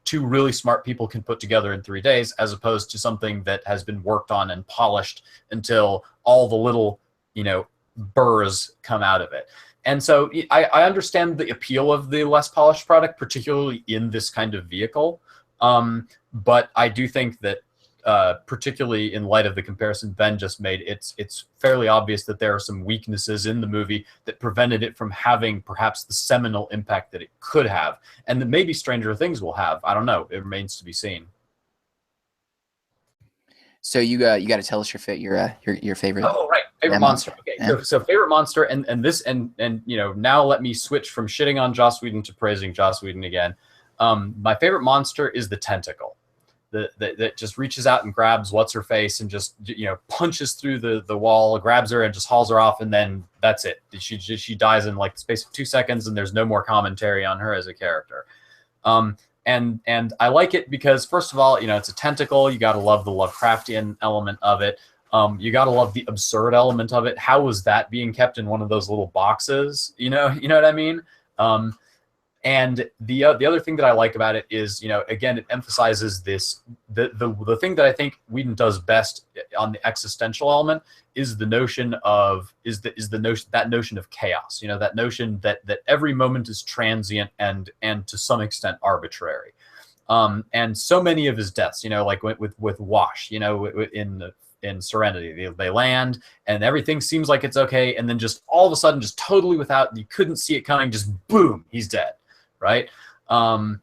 D: two really smart people can put together in 3 days, as opposed to something that has been worked on and polished until all the little burrs come out of it. And so I understand the appeal of the less polished product, particularly in this kind of vehicle. But I do think that, particularly in light of the comparison Ben just made, it's fairly obvious that there are some weaknesses in the movie that prevented it from having perhaps the seminal impact that it could have, and that maybe Stranger Things will have. I don't know. It remains to be seen.
A: So you got to tell us your favorite.
D: Oh, right. Favorite monster. Okay.
A: Yeah.
D: So favorite monster, and now let me switch from shitting on Joss Whedon to praising Joss Whedon again. My favorite monster is the tentacle. That just reaches out and grabs what's her face and just punches through the wall, grabs her and just hauls her off, and then that's it. She dies in like the space of 2 seconds, and there's no more commentary on her as a character. and I like it because, first of all, you know, it's a tentacle. You got to love the Lovecraftian element of it. You got to love the absurd element of it. How was that being kept in one of those little boxes? You know what I mean? And the other thing that I like about it is, you know, again, it emphasizes this, the thing that I think Whedon does best on the existential element is the notion of, that notion of chaos, you know, that notion that every moment is transient and to some extent arbitrary. And so many of his deaths, you know, like with Wash, you know, in Serenity, they land and everything seems like it's okay, and then just all of a sudden, just totally without, you couldn't see it coming, just boom, he's dead. Right. And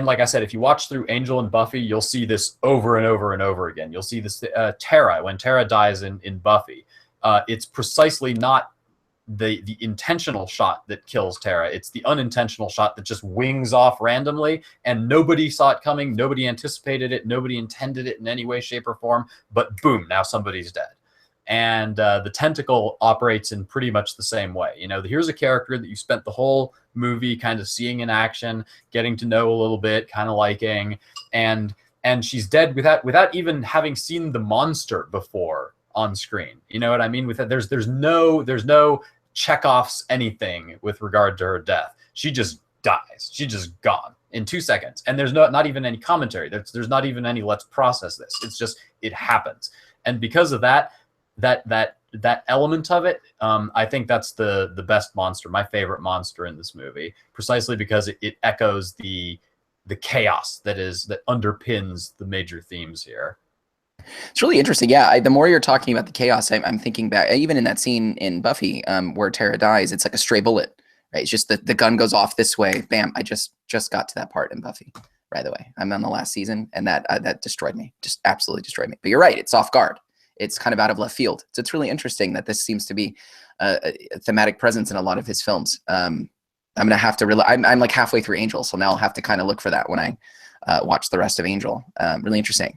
D: like I said, if you watch through Angel and Buffy, you'll see this over and over and over again. You'll see this Tara, when Tara dies in Buffy, it's precisely not the intentional shot that kills Tara. It's the unintentional shot that just wings off randomly, and nobody saw it coming. Nobody anticipated it. Nobody intended it in any way, shape, or form. But boom, now somebody's dead. And the tentacle operates in pretty much the same way. You know, here's a character that you spent the whole movie kind of seeing in action, getting to know a little bit, kind of liking, and she's dead without even having seen the monster before on screen. You know what I mean? With that, there's no Chekhov's anything with regard to her death. She just dies. She's just gone in 2 seconds, and there's not even any commentary. There's not even any let's process this. It's just, it happens, and because of that element of it, I think that's the best monster, my favorite monster in this movie, precisely because it echoes the chaos that underpins the major themes here.
A: It's really interesting. Yeah, the more you're talking about the chaos, I'm thinking back, even in that scene in Buffy, where Tara dies, it's like a stray bullet, right? It's just the gun goes off this way, bam. I just got to that part in Buffy. By the way, I'm on the last season, and that destroyed me, just absolutely destroyed me. But you're right, it's off guard. It's kind of out of left field. So it's really interesting that this seems to be a thematic presence in a lot of his films. I'm going to have to I'm like halfway through Angel, so now I'll have to kind of look for that when I watch the rest of Angel. Really interesting.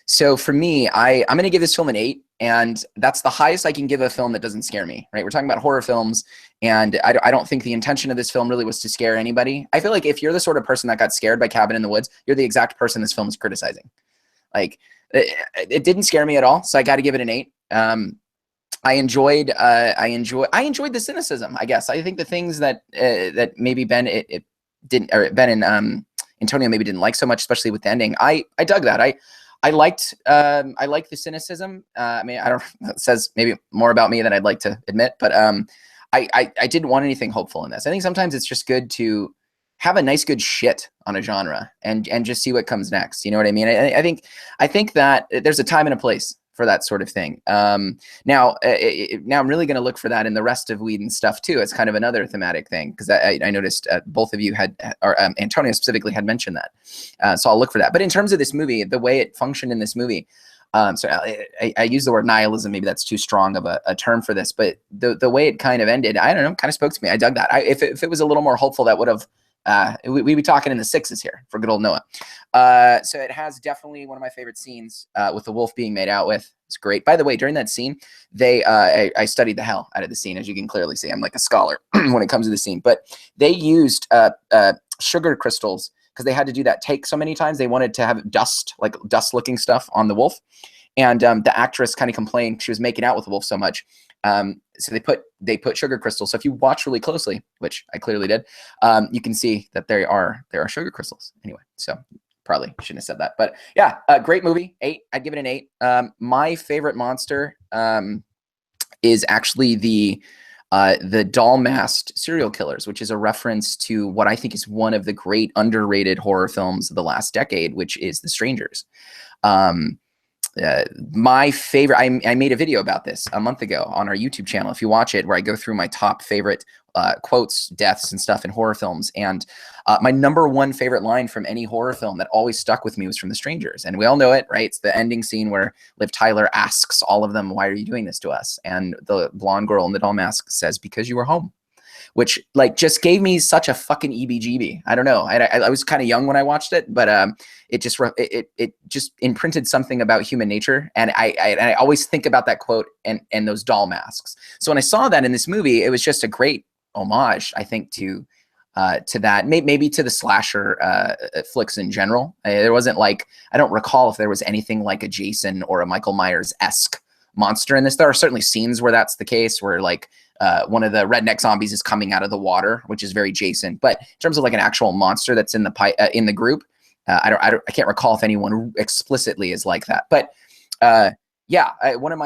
A: So for me, I'm going to give this film an 8, and that's the highest I can give a film that doesn't scare me, right? We're talking about horror films, and I don't think the intention of this film really was to scare anybody. I feel like if you're the sort of person that got scared by Cabin in the Woods, you're the exact person this film is criticizing. Like, it didn't scare me at all, so I got to give it an 8. I enjoyed the cynicism, I guess. I think the things that maybe Ben and Antonio maybe didn't like so much, especially with the ending, I dug that. I liked the cynicism. I mean, I don't. It says maybe more about me than I'd like to admit, but I didn't want anything hopeful in this. I think sometimes it's just good to have a nice good shit on a genre and just see what comes next. You know what I mean? I think that there's a time and a place for that sort of thing. Now I'm really going to look for that in the rest of Whedon's stuff too. It's kind of another thematic thing, because I noticed both of you had, or Antonio specifically had mentioned that. So I'll look for that. But in terms of this movie, the way it functioned in this movie, so I use the word nihilism. Maybe that's too strong of a term for this, but the way it kind of ended, I don't know, kind of spoke to me. I dug that. If it was a little more hopeful, that would have, we'd be talking in the 6s here for good old Noah. So it has definitely one of my favorite scenes with the wolf being made out with. It's great. By the way, during that scene, I studied the hell out of the scene, as you can clearly see. I'm like a scholar when it comes to the scene. But they used sugar crystals because they had to do that take so many times. They wanted to have dust, like dust-looking stuff on the wolf. And the actress kind of complained she was making out with the wolf so much. So they put sugar crystals. So if you watch really closely, which I clearly did, you can see that there are sugar crystals. Anyway, so probably shouldn't have said that, but yeah, great movie. 8. I'd give it an 8. My favorite monster is actually the doll-masked serial killers, which is a reference to what I think is one of the great underrated horror films of the last decade, which is The Strangers. My favorite, I made a video about this a month ago on our YouTube channel. If you watch it, where I go through my top favorite quotes, deaths, and stuff in horror films. And my number one favorite line from any horror film that always stuck with me was from The Strangers. And we all know it, right? It's the ending scene where Liv Tyler asks all of them, "Why are you doing this to us?" And the blonde girl in the doll mask says, "Because you were home." Which like just gave me such a fucking EBGB. I don't know. I was kind of young when I watched it, but it just imprinted something about human nature. And I always think about that quote and those doll masks. So when I saw that in this movie, it was just a great homage, I think, to to that, maybe to the slasher flicks in general. There wasn't like, I don't recall if there was anything like a Jason or a Michael Myers-esque monster in this. There are certainly scenes where that's the case, where like one of the redneck zombies is coming out of the water, which is very Jason. But in terms of like an actual monster that's in the group, I can't recall if anyone explicitly is like that. But yeah, one of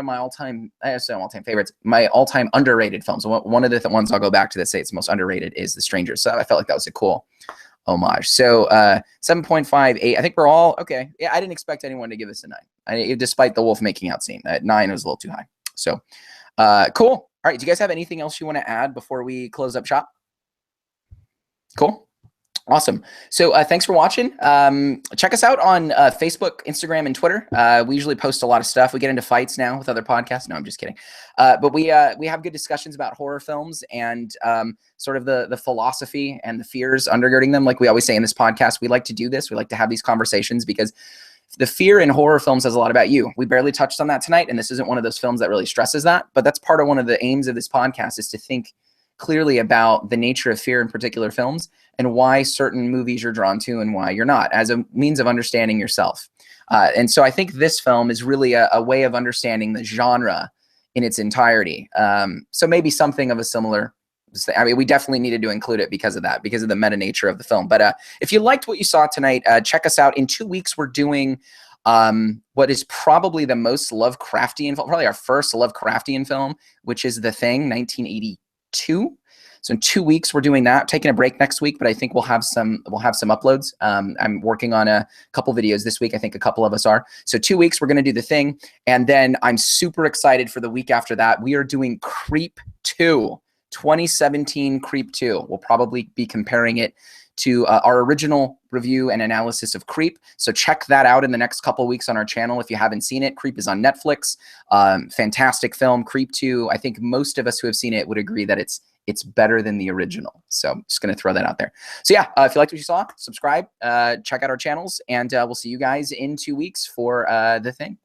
A: my all-time, I say all-time favorites, my all-time underrated films. One of the ones I'll go back to that say it's most underrated is The Stranger. So I felt like that was a cool homage. So 7.58. I think we're all okay. Yeah, I didn't expect anyone to give this a 9, despite the wolf making out scene. 9 was a little too high. So cool. All right. Do you guys have anything else you want to add before we close up shop? Cool. Awesome. So thanks for watching. Check us out on Facebook, Instagram, and Twitter. We usually post a lot of stuff. We get into fights now with other podcasts. No, I'm just kidding. But we have good discussions about horror films and sort of the philosophy and the fears undergirding them. Like we always say in this podcast, we like to do this. We like to have these conversations because the fear in horror films says a lot about you. We barely touched on that tonight, and this isn't one of those films that really stresses that. But that's part of one of the aims of this podcast, is to think clearly about the nature of fear in particular films and why certain movies you're drawn to and why you're not, as a means of understanding yourself. And so I think this film is really a way of understanding the genre in its entirety. So maybe something of a similar, I mean, we definitely needed to include it because of that, because of the meta nature of the film. But if you liked what you saw tonight, check us out. In 2 weeks, we're doing what is probably the most Lovecraftian film, probably our first Lovecraftian film, which is The Thing, 1982. So in 2 weeks, we're doing that. Taking a break next week, but I think we'll have some uploads. I'm working on a couple videos this week. I think a couple of us are. So 2 weeks, we're going to do The Thing. And then I'm super excited for the week after that. We are doing Creep 2, 2017 Creep 2. We'll probably be comparing it to our original review and analysis of Creep. So check that out in the next couple of weeks on our channel if you haven't seen it. Creep is on Netflix. Fantastic film. Creep 2. I think most of us who have seen it would agree that it's better than the original. So I'm just going to throw that out there. So yeah, if you liked what you saw, subscribe, check out our channels, and we'll see you guys in 2 weeks for The Thing.